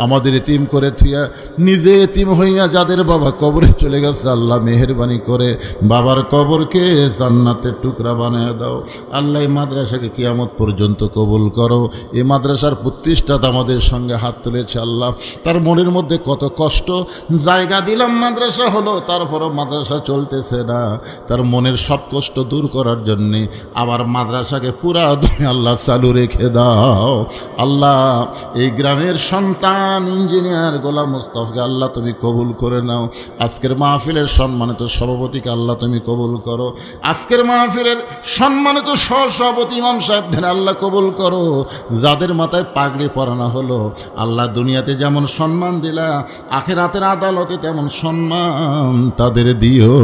Speaker 1: আমাদের এতিম করে থুইয়া নিজে এতিম হইয়া যাদের বাবা কবরে চলে গেছে আল্লাহ মেহেরবানি করে বাবার কবরকে জান্নাতের টুকরা বানায় দাও। আল্লাহ এই মাদ্রাসাকে কিয়ামত পর্যন্ত কবুল করো। এই মাদ্রাসার প্রতিষ্ঠাতা আমাদের সঙ্গে হাত তুলেছে আল্লাহ, তার মনের মধ্যে কত কষ্ট। জায়গা দিলাম, মাদ্রাসা হলো, তারপরও মাদ্রাসা চলতেছে না। তার মনের সব কষ্ট দূর করার জন্যে আবার মাদ্রাসাকে পুরা আল্লাহ চালু রেখে দাও। আল্লাহ এই গ্রামের সন্তান ইঞ্জিনিয়ার গোলাম মোস্তফাকে আল্লাহ তুমি কবুল করে নাও। আজকের মাহফিলের সম্মানিত সভাপতিকে আল্লাহ তুমি কবুল করো। আজকের মাহফিলের সম্মানিত সভাপতি ইমাম সাহেবদের আল্লাহ কবুল করো। যাদের মাথায় পাগড়ি পরানো হলো আল্লাহ দুনিয়াতে যেমন সম্মান দিলা, আখিরাতের আদালতে তেমন সম্মান তাদের দিও।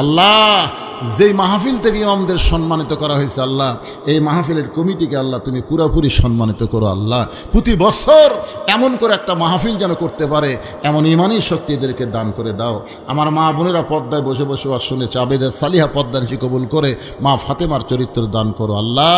Speaker 1: আল্লাহ যেই মাহফিল থেকে ইমামদের সম্মানিত করা হয়েছে আল্লাহ, এই মাহফিলের কমিটিকে আল্লাহ তুমি পুরোপুরি সম্মানিত করো। আল্লাহ প্রতি বছর এমন করে একটা মাহফিল যেন করতে পারে এমন ইমানি শক্তি এদেরকে দান করে দাও। আমার মা বোনেরা পর্দায় বসে বসে শুনেছে, আবেদা সালিহা পর্দার কবুল করে মা ফাতেমার চরিত্র চরিত্র দান করো আল্লাহ।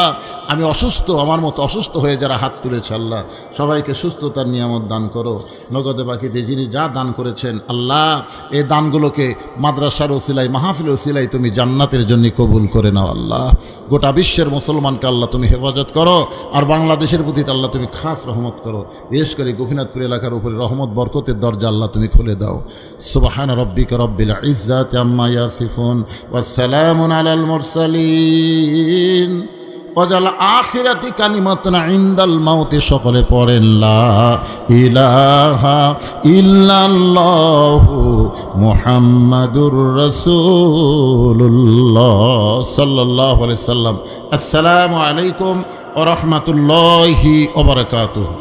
Speaker 1: আমি অসুস্থ, আমার মতো অসুস্থ হয়ে যারা হাত তুলেছে আল্লাহ সবাইকে সুস্থতার নিয়ামত দান করো। নগদে বাকিতে যিনি যা দান করেছেন আল্লাহ এই দানগুলোকে মাদ্রাসার ওসিলাই, মাহফিল ওসিলাই তুমি জান্নাতের জন্য কবুল করে নাও আল্লাহ। গোটা বিশ্বের মুসলমানকে আল্লাহ তুমি হেফাজত করো, আর বাংলাদেশের প্রতি আল্লাহ তুমি খাস রহমত করো। বিশেষ করে গোপীনাথপুর এলাকার উপরে রহমত বরকতের দরজা আল্লাহ তুমি খুলে দাও। সুবহান রব্বিকা রব্বিল ইজ্জাতি আম্মা ইয়াসিফুন ওয়া সালামুন আলাল মুরসালিন ওয়াজাল আখিরাতি কালিমাতুন ইনদাল মাউতি। সকলে পড়েন লা ইলাহা ইল্লাল্লাহু মুহাম্মাদুর রাসূলুল্লাহ সাল্লাল্লাহু আলাইহি সাল্লাম। আসসালামু আলাইকুম ওয়া রাহমাতুল্লাহি ওয়া বারাকাতুহু।